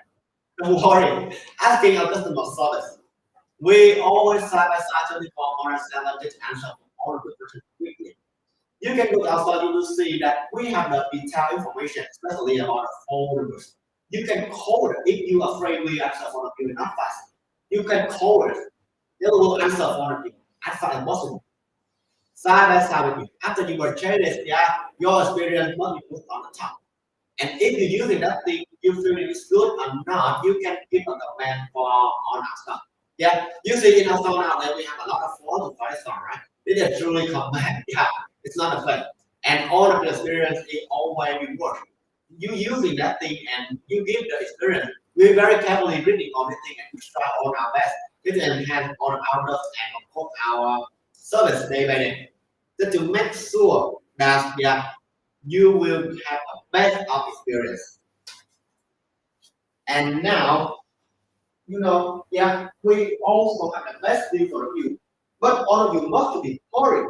Don't worry. Asking our customer service. We always side by side 24 hours and just answer all of the questions quickly. You can go outside, you will see that we have the detailed information, especially about the phone numbers. You can call it if you are afraid we answer for you not fast. You can call it. They will answer for you as fast as possible. Side by side with you. After you purchase it, yeah, your experience must be put on the top. And if you're using that thing, you feel it is good or not, you can give a comment for on our stuff. Yeah, you see in our store now that we have a lot of 4 to 5 star, right? They are truly comment. Yeah, it's not a fake. And all of the experience is always we work. You using that thing and you give the experience. We're very carefully reading on the thing and we try on our best. We can enhance on our notes and of course our service day by day. Just to make sure that yeah, you will have a best of experience. And now yeah, we also have the best deal for you. But all of you must be hurry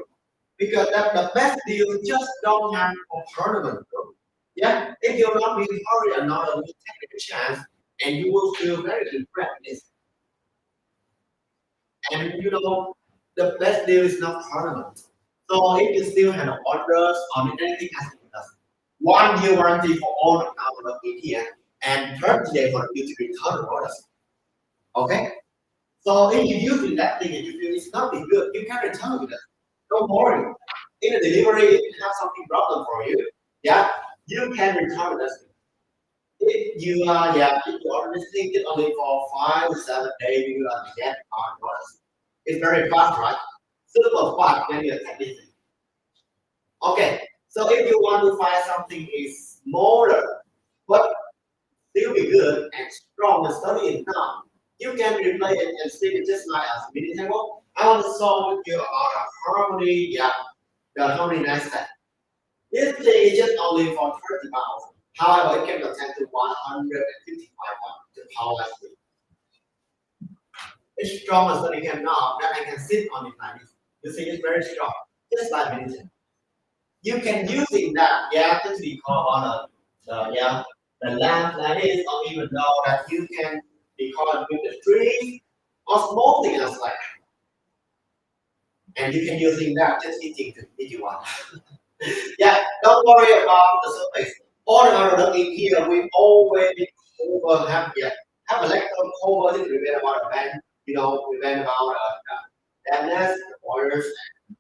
because that the best deal just don't have a tournament. Yeah, if you're not being hurry or not, you take a chance and you will feel very impressed. And the best deal is not tournament. So if you still have orders or need anything as with us, 1 year warranty for all of our ETN and 30 days for you to return the orders. Okay? So if you're using that thing and you feel it's not being good, you can return with us. Don't worry. In the delivery, if you have something problem for you, yeah, you can return with us. If you if you order this thing, it only for 5 to 7 days, you get our orders. It's very fast, right? Super fast when you take this thing. Okay, so if you want to find something is smaller, but still be good and strong and sturdy enough, you can replay it and stick it just like a mini table. I want to solve with you about a harmony, the harmony nice set. This thing is just only for 30 pounds. However, it can attend to 155 pounds, the power less weight. It's strong as sturdy enough that I can sit on it like this. You see, it's very strong, just like mini table. You can using that, this we call on the lamp like this, or even though that you can record with the trees or small things like that. And you can using that just eating if you want. Don't worry about the surface. All the other in here we always cover have a lecture cover to prevent about the band, prevent about dampness, the boilers, and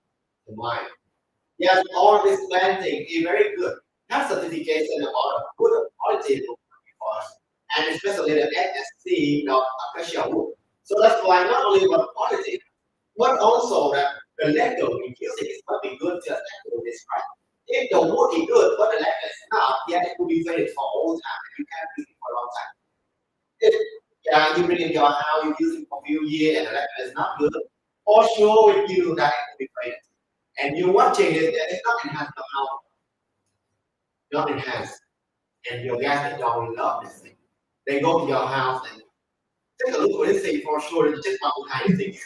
the mine. Yes, all this planting is very good. Have certification about a good quality for us, and especially the FSC acacia wood. So that's why not only about quality, but also that the Lego we using is not be good just like we described. If the wood is good, but the Lego is not, it will be valid for all time. You can't use it for a long time. If you bring in your house, you use it for a few years, and the Lego is not good, for sure with you that it will be valid. And you're watching it, it's not enhanced somehow. Not enhanced. And your guests don't love this thing. They go to your house and take a look at this thing for sure. It's just not behind the thing.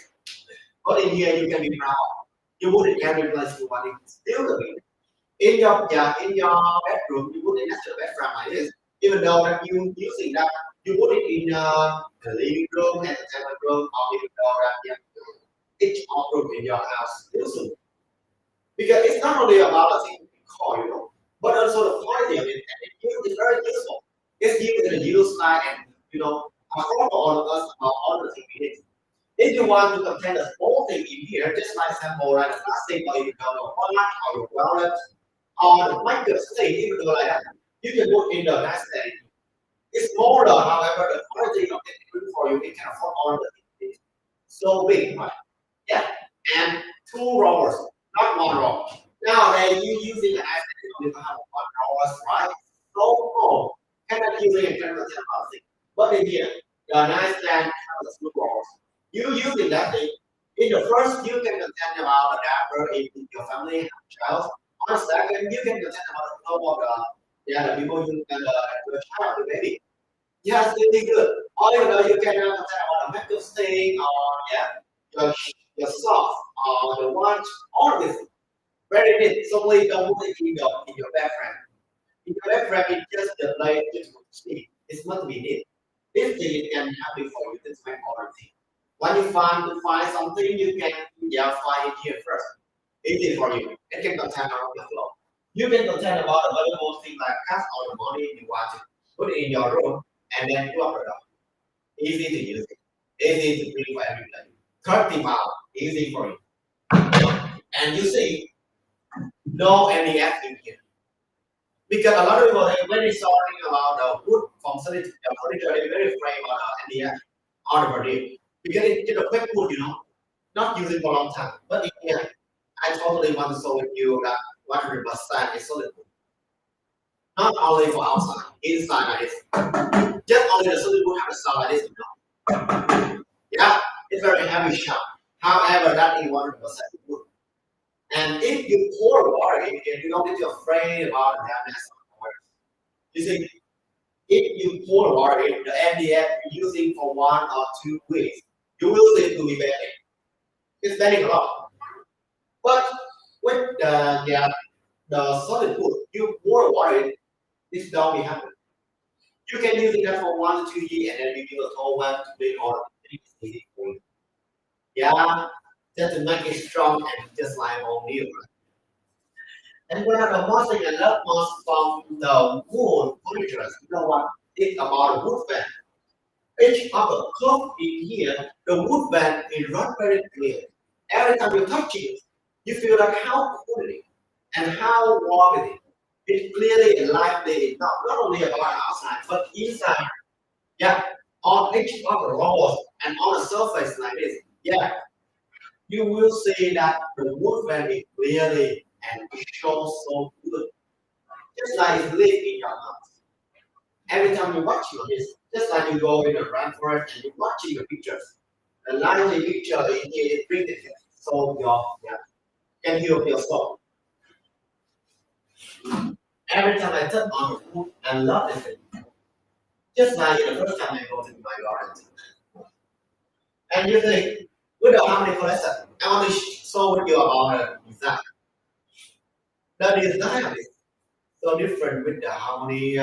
But in here, you can be proud. You wouldn't can replace you, but it's still the bed. In your bedroom, you put it next to the bedroom like this. Even though that you using that, you put it in the living room, entertainment room, or even though that each of room in your house using. Because it's not only about the thing we call, but also the quality of it, and it's very useful. It's used in a use like and afford for all of us about all the things we need. If you want to contain a small thing in here, just like sample like a plastic or even your wallet or your wallet or the micro thing, even though like that, you can put in the nice thing. It's smaller, however, the quality of it is good for you. It can afford all the things. So big, right? Yeah. And two rollers, not one roller. Nowadays, you using an iPad, you only have one rollers, right? So small. Cannot using a camera thing. But in here, the nice stand has two rollers. You using that thing. In the first, you can contend about the adapter in your family and child. On the second, you can contend about the flow of the people you can the child, the baby. Yes, really good. Or you know, you can contend about the mental state or your your socks or the watch, all this. Very neat. So please don't put it in your background. In your background, it's just the play just to see. It's not to be neat. This thing it can happen for you. This is my quality. When you find something, you can find it here first. Easy for you. It can contain around the floor. You can contain about the valuable thing like cash or the money you want to put it in your room and then plug it up. Easy to use it. Easy to bring for everybody. 30 pounds. Easy for you. And you see, no MDF in here. Because a lot of people, when they talking about the wood from furniture, they're very afraid about MDF or the body. Because it's a quick wood, not using for a long time. But in here, I totally want to show with you that 100% is solid wood. Not only for outside, inside like this. Just only the solid wood have a sound like this. Yeah, it's very heavy sharp. However, that is 100% wood. And if you pour water in here, you don't need to be afraid about the dampness of water. You see, if you pour water in the MDF you're using for 1 or 2 weeks, you will see it to be bending. It's bending a lot. But with the solid wood, you pour water in, this don't be happen. You can use it for 1 to 2 years and then you give a whole one to make all the things easy for you. Yeah, just to make it strong and just like on new. And one of the most thing I love most from the wood furniture, you know what? It's about wood band. Each of the curve in here, the wood band is not very clear. Every time you touch it, you feel like how cool it is and how warm it is. It's clearly and lively. It's not only about outside, but inside. Yeah, on each of the walls and on the surface like this. Yeah, you will see that the wood band is clearly and it shows so good. Just like it lives in your house. Every time you watch this, just like you go in the rainforest and you're watching the pictures. The lively picture in here is bringing it so your can heal your soul. Every time I turn on the food, I love this thing. Just like the first time I go to my garden. And you think, with the harmony collection, I want to show with you about the design. The design of it so different with the harmony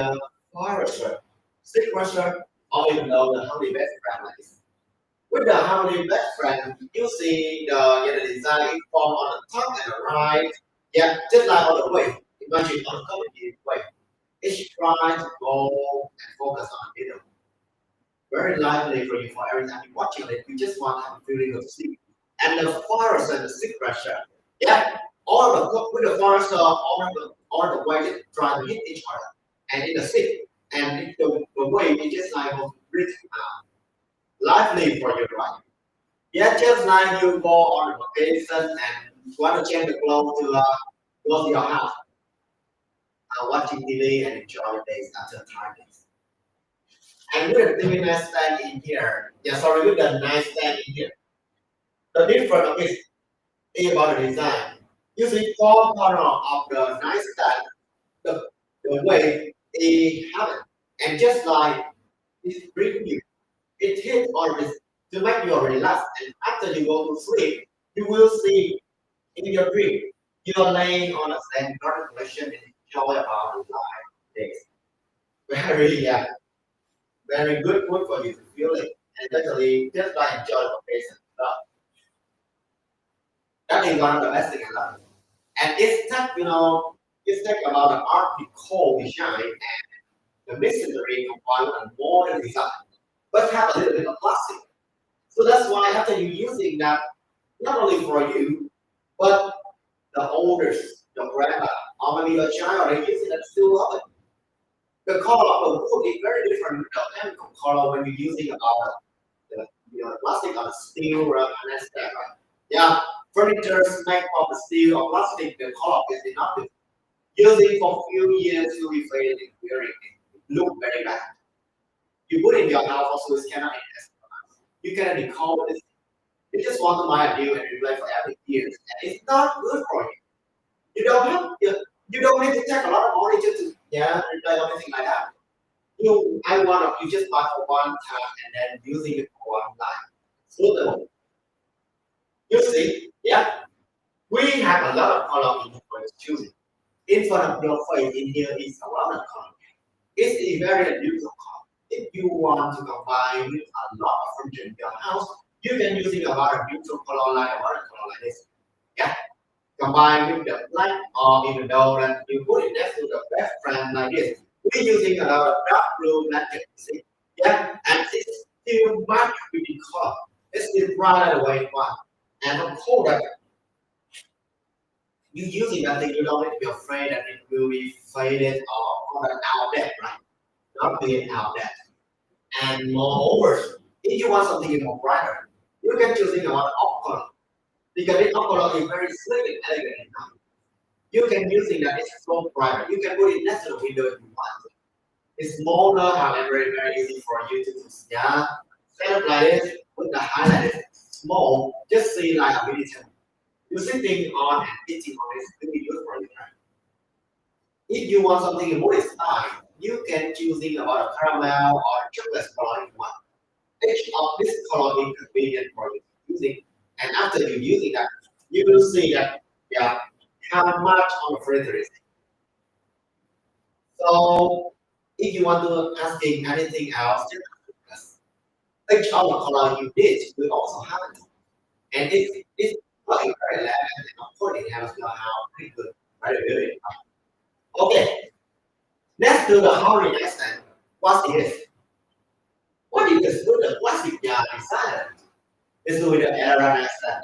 forester, stick crusher, or even though the harmony best friend like this. With the harmony best friend, you see the design form on the top and the right. Yeah, just like on the way. Imagine on the comedy way. It's trying to go and focus on the middle. Very lively for you for every time you're watching it. You just want to have a feeling of sleep. And the forest and the stick crusher. Yeah, all the with the forest all the way they try to hit each other. And in the stick. And the way it just like breathe out. Lively for your right. Yeah, just like you go on a vacation and want to change the clothes to go to your house, watching TV and enjoy the days after tiredness. And with the TV nice stand in here, sorry, with the nice stand in here, the difference of it is about the design. You see four corner of the nice stand, the way it happened, and just like it bring you, it hits on this to make you relax. And after you go to sleep, you will see in your dream, you're laying on a sand garden collection and enjoy about the life days. Very, very good food for you to feel it. And definitely just like enjoy the taste and stuff. That is one of the best things I love. And it's not, it's not about the art decor design and the masonry combined with a modern design, but have a little bit of classic. So that's why after you using that, not only for you, but the olders, the grandma, or maybe your child, they using that still love it. The color of the wood is very different from the chemical color when you're using about plastic or steel or that's that, right? Yeah, furniture made of steel or plastic, the color is enough. Using for few years, you will fade and wearing it. Look very bad. You put in your house also it cannot invest. You cannot recall this. You just want to buy a new and replay for every year, and it's not good for you. You don't need to take a lot of money just to replay or anything like that. You just buy for one time and then using it for one time. So you see, we have a lot of color in for choosing. In front of your face in here is a lot of color. It's a very neutral color. If you want to combine with a lot of furniture in your house, you can use it a lot of neutral color like a lot of color like this. Yeah. Combine with the black or even though that you put it next to the background like this. We're using a lot of dark blue blanket, see? Yeah, and it's still much with the color. It's still brighter the way it was. And of course that you using that thing, you don't need to be afraid that it will be faded or out there, right? Not being out there. And moreover, if you want something more brighter, you can choosing about off color. Because this off color is very slick and elegant enough. You can using that it's so brighter. You can put it next to the window if you want. It's smaller, however, it's very easy for you to use. Yeah. Set up like this, with the highlight small, just see like a mini table. You're sitting on and eating on it, it's really good for you, right? If you want something more style, you can choosing about a caramel or chocolate color if you want. Each of this color is convenient for you using. And after you using that, you will see that how much on the freezer is. So if you want to asking anything else, just ask us. Each of the color you did will also have it. And it's like very loud and of course it has got how pretty good, very good. Okay, let's do the hurry next time. What is? What is the put the plastic jar inside it? Let's do the error next time.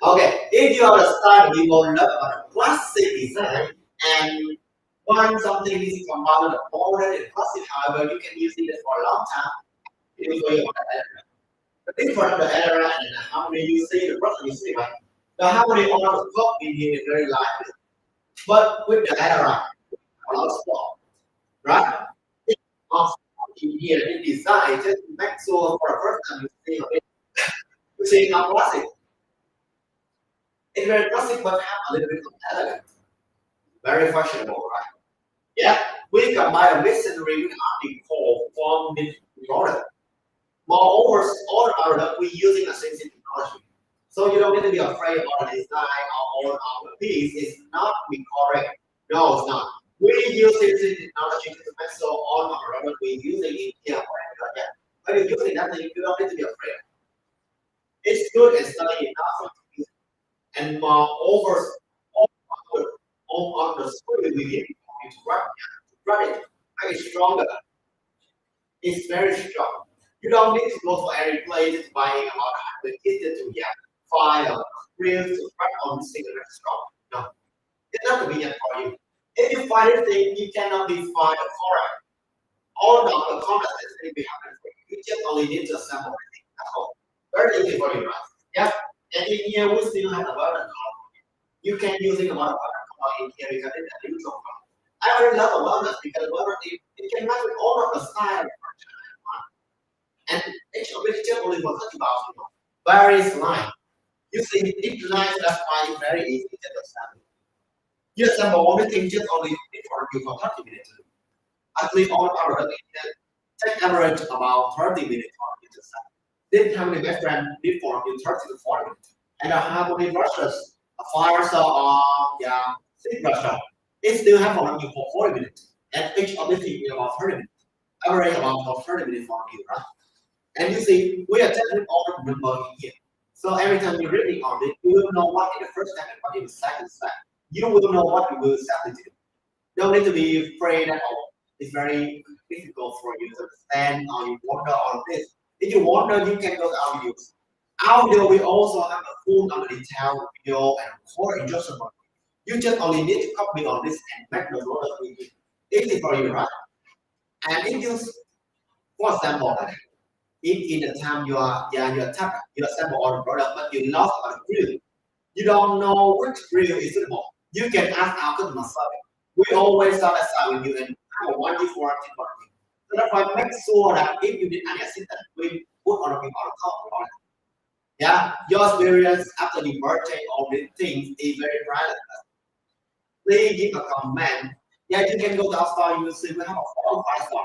Okay, if you are the start, we will learn about the plastic design and when something is combined with already plastic, however, you can use it for a long time. It will go on the error. But this one of the error and then how many you see the process you see, right? The harmony on the top in here is very lively. But with the error, a lot of spot, right? It's also in here in design, just to make sure for the first time you see how plastic. It's very classic, but have a little bit of elegance. Very fashionable, right? Yeah, we combine a masonry with art decor from this product. Moreover, all our we using a sensing technology. So you don't need to be afraid of the design or of the piece is not be correct. No, it's not. We use sensing technology to make so all our product we using it here. When you're using that thing, you don't need to be afraid. It's good and study enough and moreover, on the screen we give you to run it, make it stronger. It's very strong. You don't need to go for any place to buy about the kitchen to find a real to run on this thing that's strong. No, it's not convenient for you. If you find anything, you cannot be find a correct. All of the comments that will be happening for you. You just only need to assemble everything. That's all. Very easy for you, right? Yeah. And in here we still have a button color. You can use it a lot of button color in here because it's a neutral color. I really love a wellness because wellness it can match with all of the style and actually just only for 30,000. Very line. You see deep lines, that's why it's very easy to assemble. You assemble everything just only for you for 30 minutes. I believe all of our take average about 30 minutes for you to assemble. Then how many background need for you 30 to 40 minutes. And how many brushes a fire saw or stick brush, it still have for you for 40 minutes. And each of the thing is about 30 minutes. Average about 30 minutes for you, right? And you see, we are taking all the number in here. So every time you're reading on it, you will know what is the first step and what is the second step. You will know what you will exactly do. Don't need to be afraid at all. It's very difficult for you to understand or you wonder on this. If you wonder, you can go to our videos. Our video, we also have a full and detailed video and core instruction. You just only need to copy on this and make the roller video easy for you, right? And if you, for example, if in the time you are you assemble all the product, but you lost on the grill, you don't know which grill is suitable. You can ask our customer service. We always start aside with you and have a 1 before for you. So that's why make sure that if you need any assistance, we put on the top of it. Yeah, your experience after you purchase all these things is very private. Please give a comment. Yeah, you can go to our store, you will see we have a 4 or 5 store.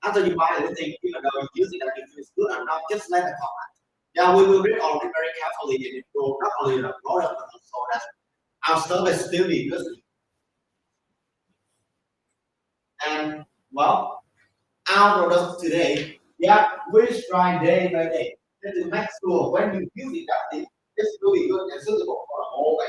After you buy everything, even though you use it and it feels good or not, just let the comment. Yeah, we will read all it very carefully and improve not only the product but also that our service still be good. And well, our product today, we try day by day. Just to make sure when you use it that it's really good and suitable for the whole way.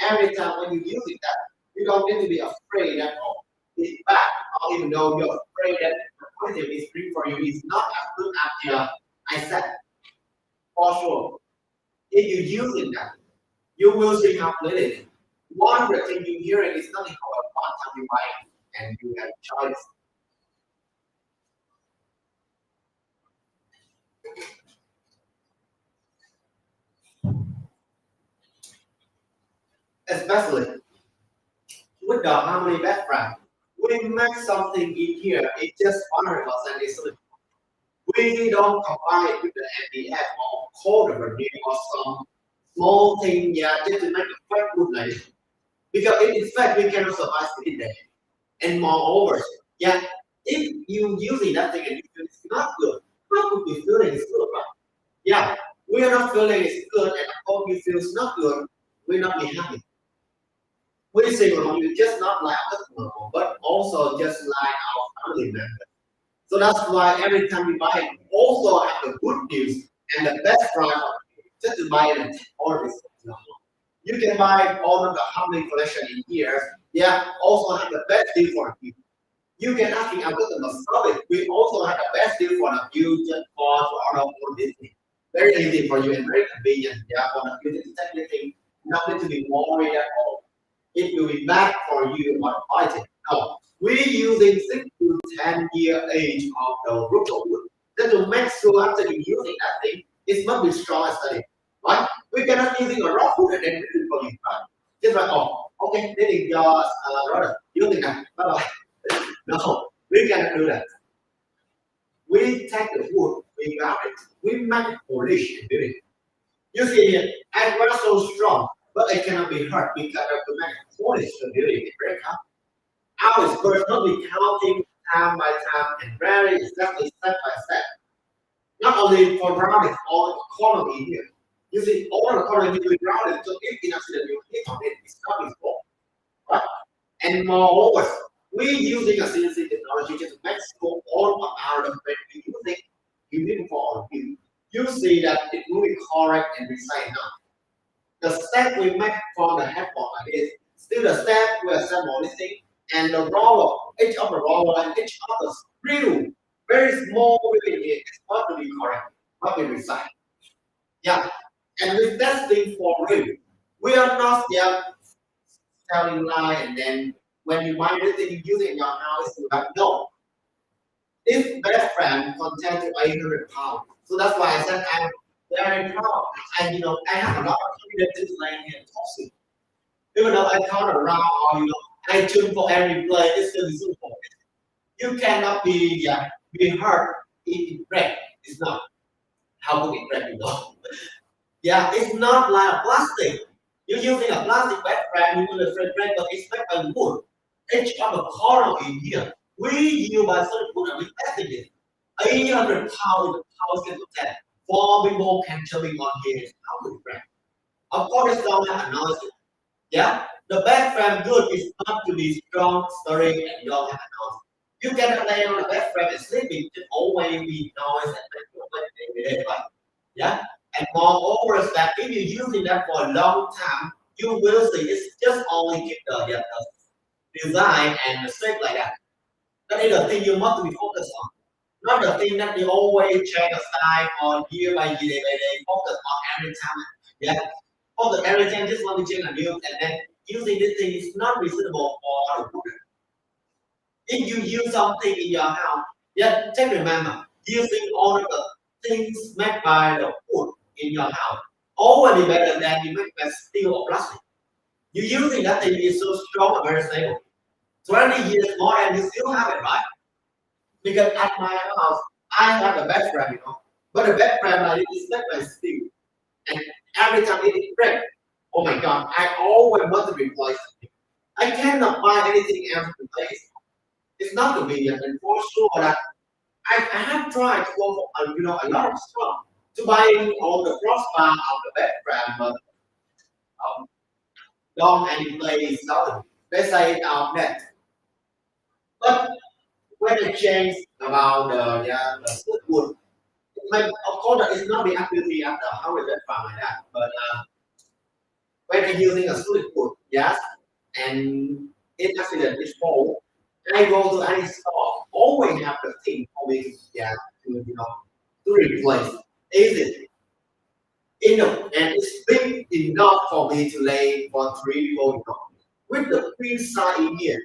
Every time when you use it that you don't need to be afraid at all. It's bad, or even though you're afraid that the positive is free for you is not as good as I said. For sure. If you use it that, you will see how good it is. One of the things you hear it is nothing called a part-time you buy it, and you have choice. Especially with the harmony background. We make something in here, it's just 100% is suitable. We don't combine it with the MDF or code of a name or some small thing, just to make a quite good like this. Because in fact, we cannot survive within there. And moreover, if you using that thing and you feel it's not good, how could we feel it's good, right? We are not feeling it's good, and hope you feel it's not good, we're not be happy. We say, you just not like our customer, but also just like our family members. So that's why every time we buy it, also have the good news and the best price just to buy it and all this. You can buy all of the Harmony collection in here. Also have the best deal for you. You can ask our customer service. We also have the best deal for you just for to order all this thing. Very easy for you and very convenient. For the you to take anything, not need to be worried at all. It will be back for you on quality. Now, we're using 6 to 10 year age of the root of wood. Then to make sure after you using that thing, it must be strong and steady. Right? We cannot using a raw wood and then ready for you. Right? Just like, okay, this is your brother. Using that. Bye-bye. No, we cannot do that. We take the wood, we grab it, we make it polish and build it. You see here, I was so strong, but it cannot be hurt because of the make it polish the building it break up. Our is personally counting time by time and very exactly step by step. Not only for grounding, all the corner in here. You see, all the corner need to be grounded, so if in accident you hit on it, it's not his fault. Right? And moreover, we're using a CNC technology to make sure all of our when we using uniform view. You see that it will be correct and precise now. The step we make from the headboard like this, still the step we assemble this thing, and the roller, each of the roller and each of the screw, very small within it, is not to be correct, not be precise. And with that thing for real, we are not telling lie and then when you buy this thing, you use it in your house, you like, no. This best friend contains 800 pounds. So that's why I said I'm very proud. And I have a lot of confidence in laying here and tossing. Even though I count around or I tune for every play, it's still simple. You cannot be hurt if it break. It's not. How would it break, it's not like a plastic. You're using a plastic background, you're going to break, but it's made by wood. Each of the corner in here, we use by certain wood and we tested it. 800 pounds the power scale to 10. 4 people can jumping on here. How could it break? Of course, it's not analysis. Yeah, the bed frame good is not to be strong, sturdy, and don't have a noise. You cannot lay on a bed frame and sleeping just always be noise and make your bed every day, right? Yeah, and moreover is that if you're using that for a long time, you will see it's just only keep the design and the shape like that. That is the thing you must be focused on. Not the thing that you always change the style or year by year, day by day, focus on every time. Yeah, focus every time, just want to change a new, and then using this thing is not reasonable for the wood. If you use something in your house, yeah, just remember, using all of the things made by the wood in your house always better than you make by steel or plastic. You using that thing is so strong and very stable. 20 years more and you still have it, right? Because at my house, I have a bed frame, but the bed frame like this is made by steel. And every time it breaks, oh my god, I always want to replace it. I cannot buy anything else to replace. It's not convenient, and for sure that I have tried to go for a lot of stuff to buy all the crossbar of the bed frame, but don't any place selling. They say it out net. But when I change about the wood, of course it's not the activity at the house bed frame like that, but when I'm using a solid wood, yes, and it accident is fall, I go to any store, always have the thing for me to to replace. Is it enough? And it's big enough for me to lay for 3 people. With the queen size in here,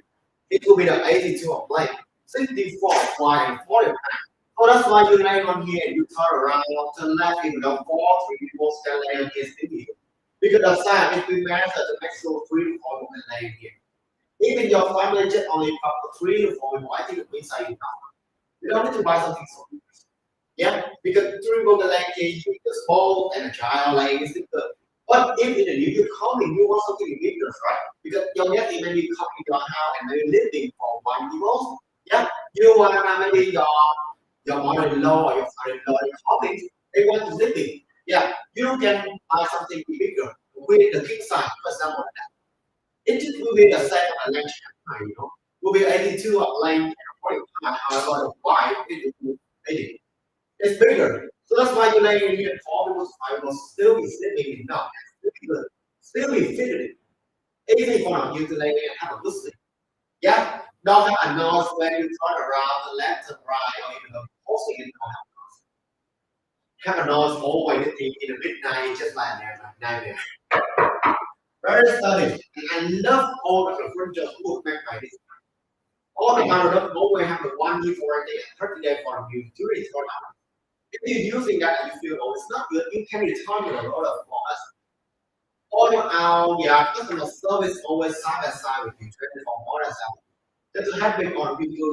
it will be the 82 of length, 64 wide and 40 high. So that's why you lay on here and you turn around to the left, even though 4 3 people can lay on here still. Because the size is we measure to make sure 3 4 people can lay here. Even your family just only up to 3 to 4 people, I think the queen size is enough. You don't need to buy something so big. Yeah, because 3 people can lay here, you the small and a child laying is still good. But if in the new you coming, you want something bigger, right? Because your nephew maybe come in your house and maybe living for 1 year. Yeah, you want maybe your mother-in-law or your father-in-law is coming, they want to living. Yeah, you can buy something bigger with the king size, for example. It just will be the same as length and height. Will be 82 of length and 40 height, however the wide it will be 80. It's bigger. So that's why you lay in here all those fibers still be sleeping enough, still be good, still be fitted. Easy for you to lay in and have a good sleep. Yeah, don't have a nose when you turn around the left and right or even the posting it don't have a nose always in the midnight just like nightmare. Very stunning. And I love all the furniture wood made by this. All the kind of always have the 1 year warranty and 30 days for you during for now. If you're using that and you feel oh it's not good, you can return it a lot of for us. All our customer service always side by side with you, 24 hours. Just to help them on people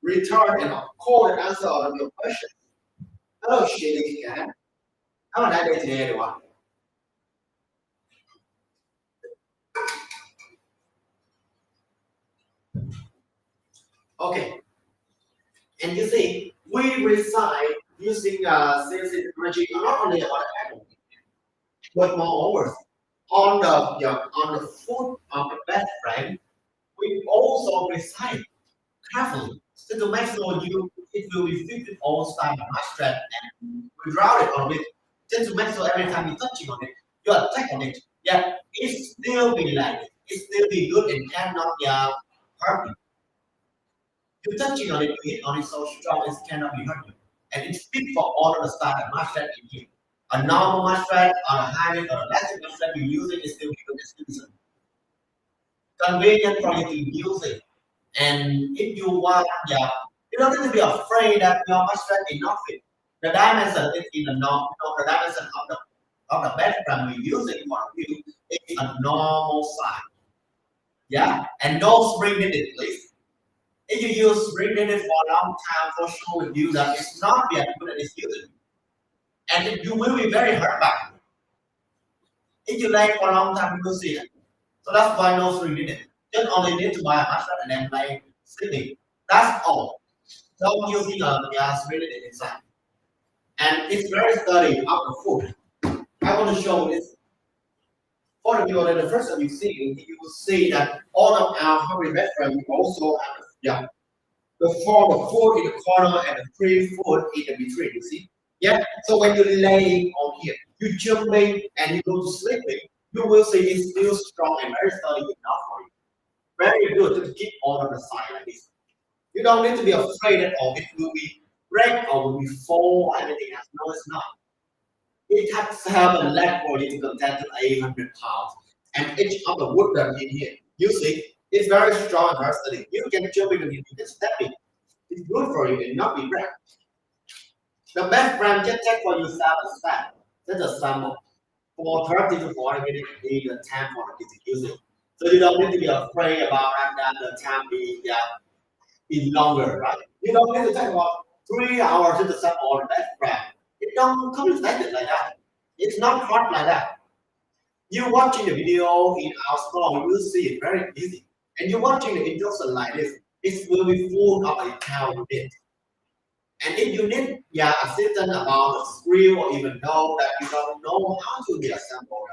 return and call and answer all of your questions. Hello, Shirley. How are you today, everyone? Okay, and you see, we reside using CNC technology not only on the panel, but moreover on the foot of the bed frame, we also reside carefully so to make sure it will be fitted all style of mattress and we route it on it just to make sure every time you're touching on it, you attack on it. Yeah, it still be like it still be good and cannot hurt you. You're touching on it, you hit on it so strong it cannot be hurt you. And it's fit for all of the style of mattress in here. A normal mattress or a high-end or elastic mattress you use it still be good, it's still convenient for you to use it. And if you want, you don't need to be afraid that your mattress is not fit. The dimension is in the norm, the dimension of the bed frame we're using for you is a normal size. Yeah, and no spring needed, please. If you use spring needed for a long time, for sure with you that it's not be as good as it's used. And you will be very hurt by it. If you lay for a long time, you will see it. So that's why no spring needed. Just only need to buy a mattress and then lay sleeping. That's all. Don't using spring needed inside. And it's very sturdy up the foot. I want to show this. For the video, the first time you see, you will see that all of our hungry bed frame we also have the four in the corner and the three foot in the between. You see, yeah. So when you're laying on here, you jumping and you go to sleeping, you will see it's still strong and very sturdy enough for you. Very good to keep on the side like this. You don't need to be afraid that it will be break or will be fall or anything else. No, it's not. It has to have a leg for you to contain to 800 pounds. And each of the wood that in here, you see, it's very strong and very steady. You can jump in and you can step in. It's good for you and not be break. The best brand just take for yourself a step. That's a sample. For 30 to 40 minutes, you need the time for you to use it. So you don't need to be afraid about that the time is longer, right? You don't need to take about 3 hours to set all the best brand. It don't come expected like that. It's not hard like that. You watching the video in our store, you will see it very easy. And you watching the instruction like this, it will be full of account you need. And if you need assistance about the screen or even know that you don't know how to assemble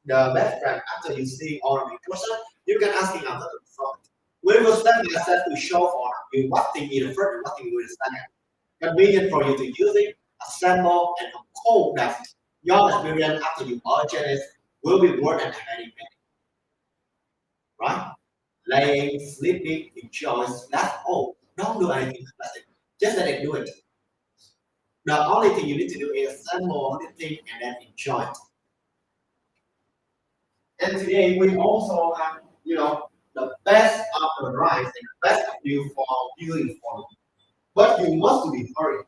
the best friend after you see all the instruction, you can ask him after the front. We will step by step to show for you what thing is the first and what thing is the second. Convenient for you to use it, assemble, and code that your experience after you purchase it will be worth and any penny. Right? Laying, sleeping, enjoy, that's all. Don't do anything specific. Just let it do it. The only thing you need to do is assemble the thing and then enjoy it. And today we also have, the best of the rice and the best of you for viewing for you. But you must be hurried.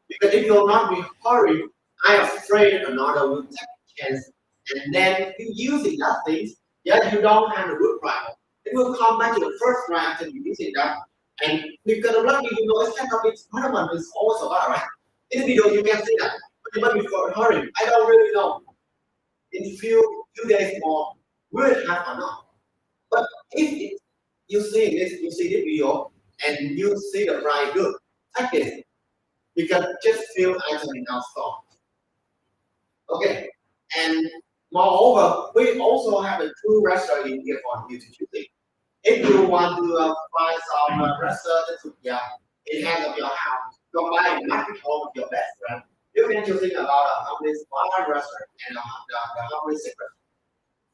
Because if you'll not be hurried, I am afraid another will take a chance. And then you using that things, you don't have a good price. It will come back to the first round after you using that. And because of lucky, it's kind of it's one is also bad, right? In the video, you can see that. But you might be hurried. I don't really know. In few days more, will it have or not? But if you see this video and you see the price good, take it. Because just few items in our store. Okay. And moreover, we also have a two restaurant in here for you to choose. If you want to find some restaurant it has of your house, combine market home with your best friend, you can choose about a Hungry Spark restaurant and the Hungry Secret.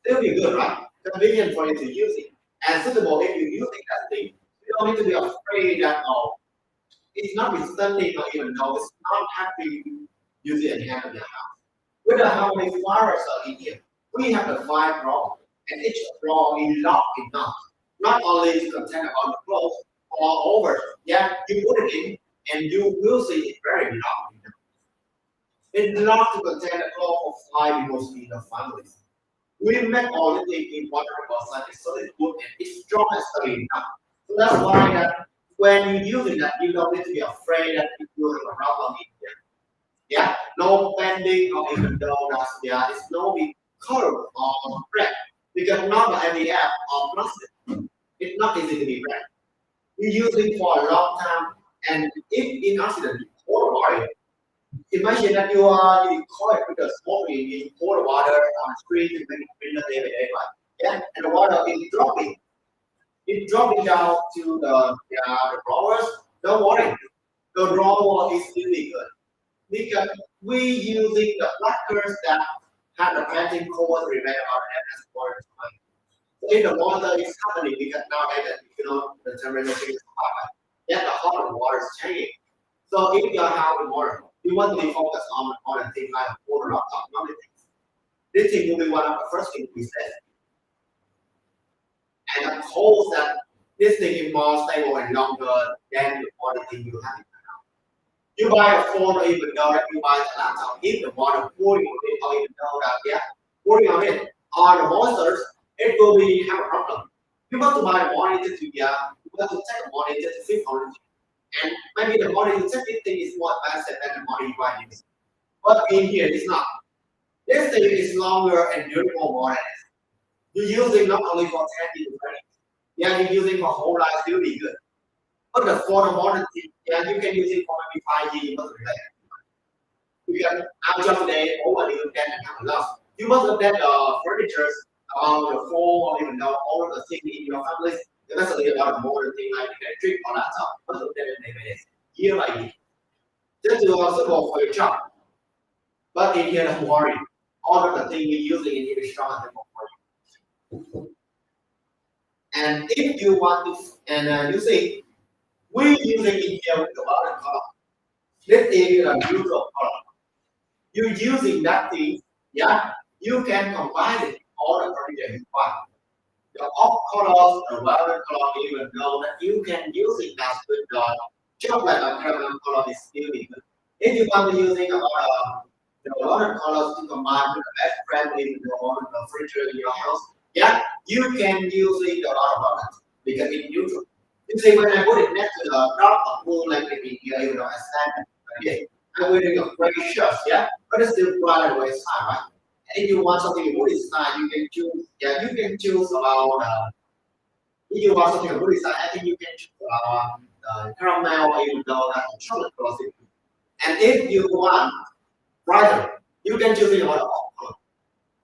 It'll be good, right? Convenient for you to use it. And suitable if you're using that thing. You don't need to be afraid that it's not withstanding or even though it's not happy use it and have in your house. With the Hungry Flowers in here, we have the 5 drawer, and each drawer is locked enough. Not only to contain about the clothes all over. Yeah, you put it in and you will see it very locked enough. It's locked to contain the clothes of 5 people in the families. We make all the things in 100% it's solid wood and it's strong and sturdy enough. So that's why that when you're using that, you don't need to be afraid that you will have a problem in here. Yeah, no bending or even though it's no be curved or break because not the MDF or plastic. It's not easy to be break. You use it for a long time, and if in accident you pour water, imagine that you caught with a smoke you pour water on the street and make it every day, right? Yeah, and the water is dropping. It's dropping down to the drawers. Don't worry, the drawer is still good. Because we using the lacquers that have the painting code remain on MS for time. So if the water is happening because nowadays the temperature is hot, yet the hot water is changing. So if you have water, you want to be focused on the things like water or other things. This thing will be one of the first things we said. And of course that this thing is more stable and longer than the other thing you have. You buy a phone or even though that you buy a laptop, if the water pouring on it or even though that pouring on it or the monsters, it will be have a problem. You want to buy a monitor to you want to take a monitor to fit on it. And maybe the monitor to fit thing is more advanced than the monitor you buy this. But in here it's not. This thing is longer and durable more than this. You're using not only for 10 to 20. You're using for whole life still be good. But the photo monitor, you can use it for maybe 5 years. Because our job today, all you can have a lot. You must update the furniture about your phone or even though all of the things in your family, especially about the modern thing like electric or laptop. You must update it every day, year by year. Just to suitable for your job. But in here, don't worry. All of the things you're using in here is strong and for you. And if you want to, and you see, we using in here with the bottom color. Let's say you are neutral color. You're using that thing, yeah, you can combine it all the furniture you want. The off colors, the violet color, even though that you can use it as with the chocolate or caramel color is still good. If you want to using the violet colors to combine with the best friend in the furniture in your house, yeah, you can use it a lot of violet because it's neutral. You see, when I put it next to the dark blue like in here, you know, I stand like this. I'm wearing a gray shirt, yeah, but it's still bright away side, right? And if you want something woody side, you can choose. Yeah, you can choose about. If you want something woody side, I think you can choose caramel or even though that chocolate frosting. And if you want brighter, you can choose it about all color.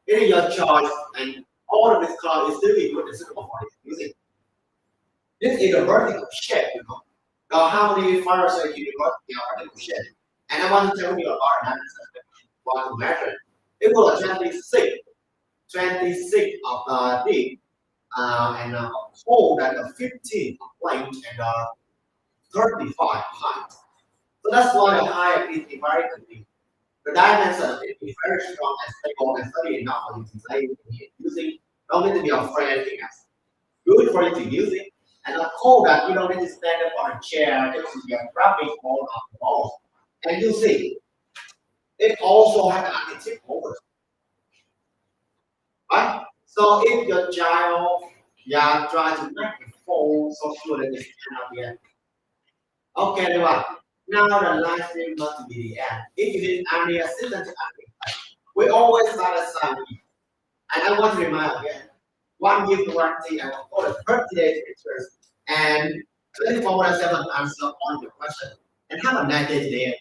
It is your choice, and all of this color is still good and suitable for using. This is a vertical shape, you know. Now, how many fires are you got in a vertical shape? And I want to tell you about that. Want to measure it. It was 26 of deep and whole that 15 of length and 35 height. So that's why the height is very convenient. The dimension is very strong and stable and steady enough for you to play using. Don't need to be afraid of anything else. Good for you to use it. And of course that you don't need to stand up on a chair, just be grabbing all of the balls. And you see, it also has an anti-tip over. Right? So if your child try to make the phone so sure that it's cannot be end. Okay, đúng không? Now the live stream must be the end. If you need any assistance, we always start a sign. And I want to remind again, 1 year warranty and of course 30 days returns and 24/7 answer on your question. And have a nice day today.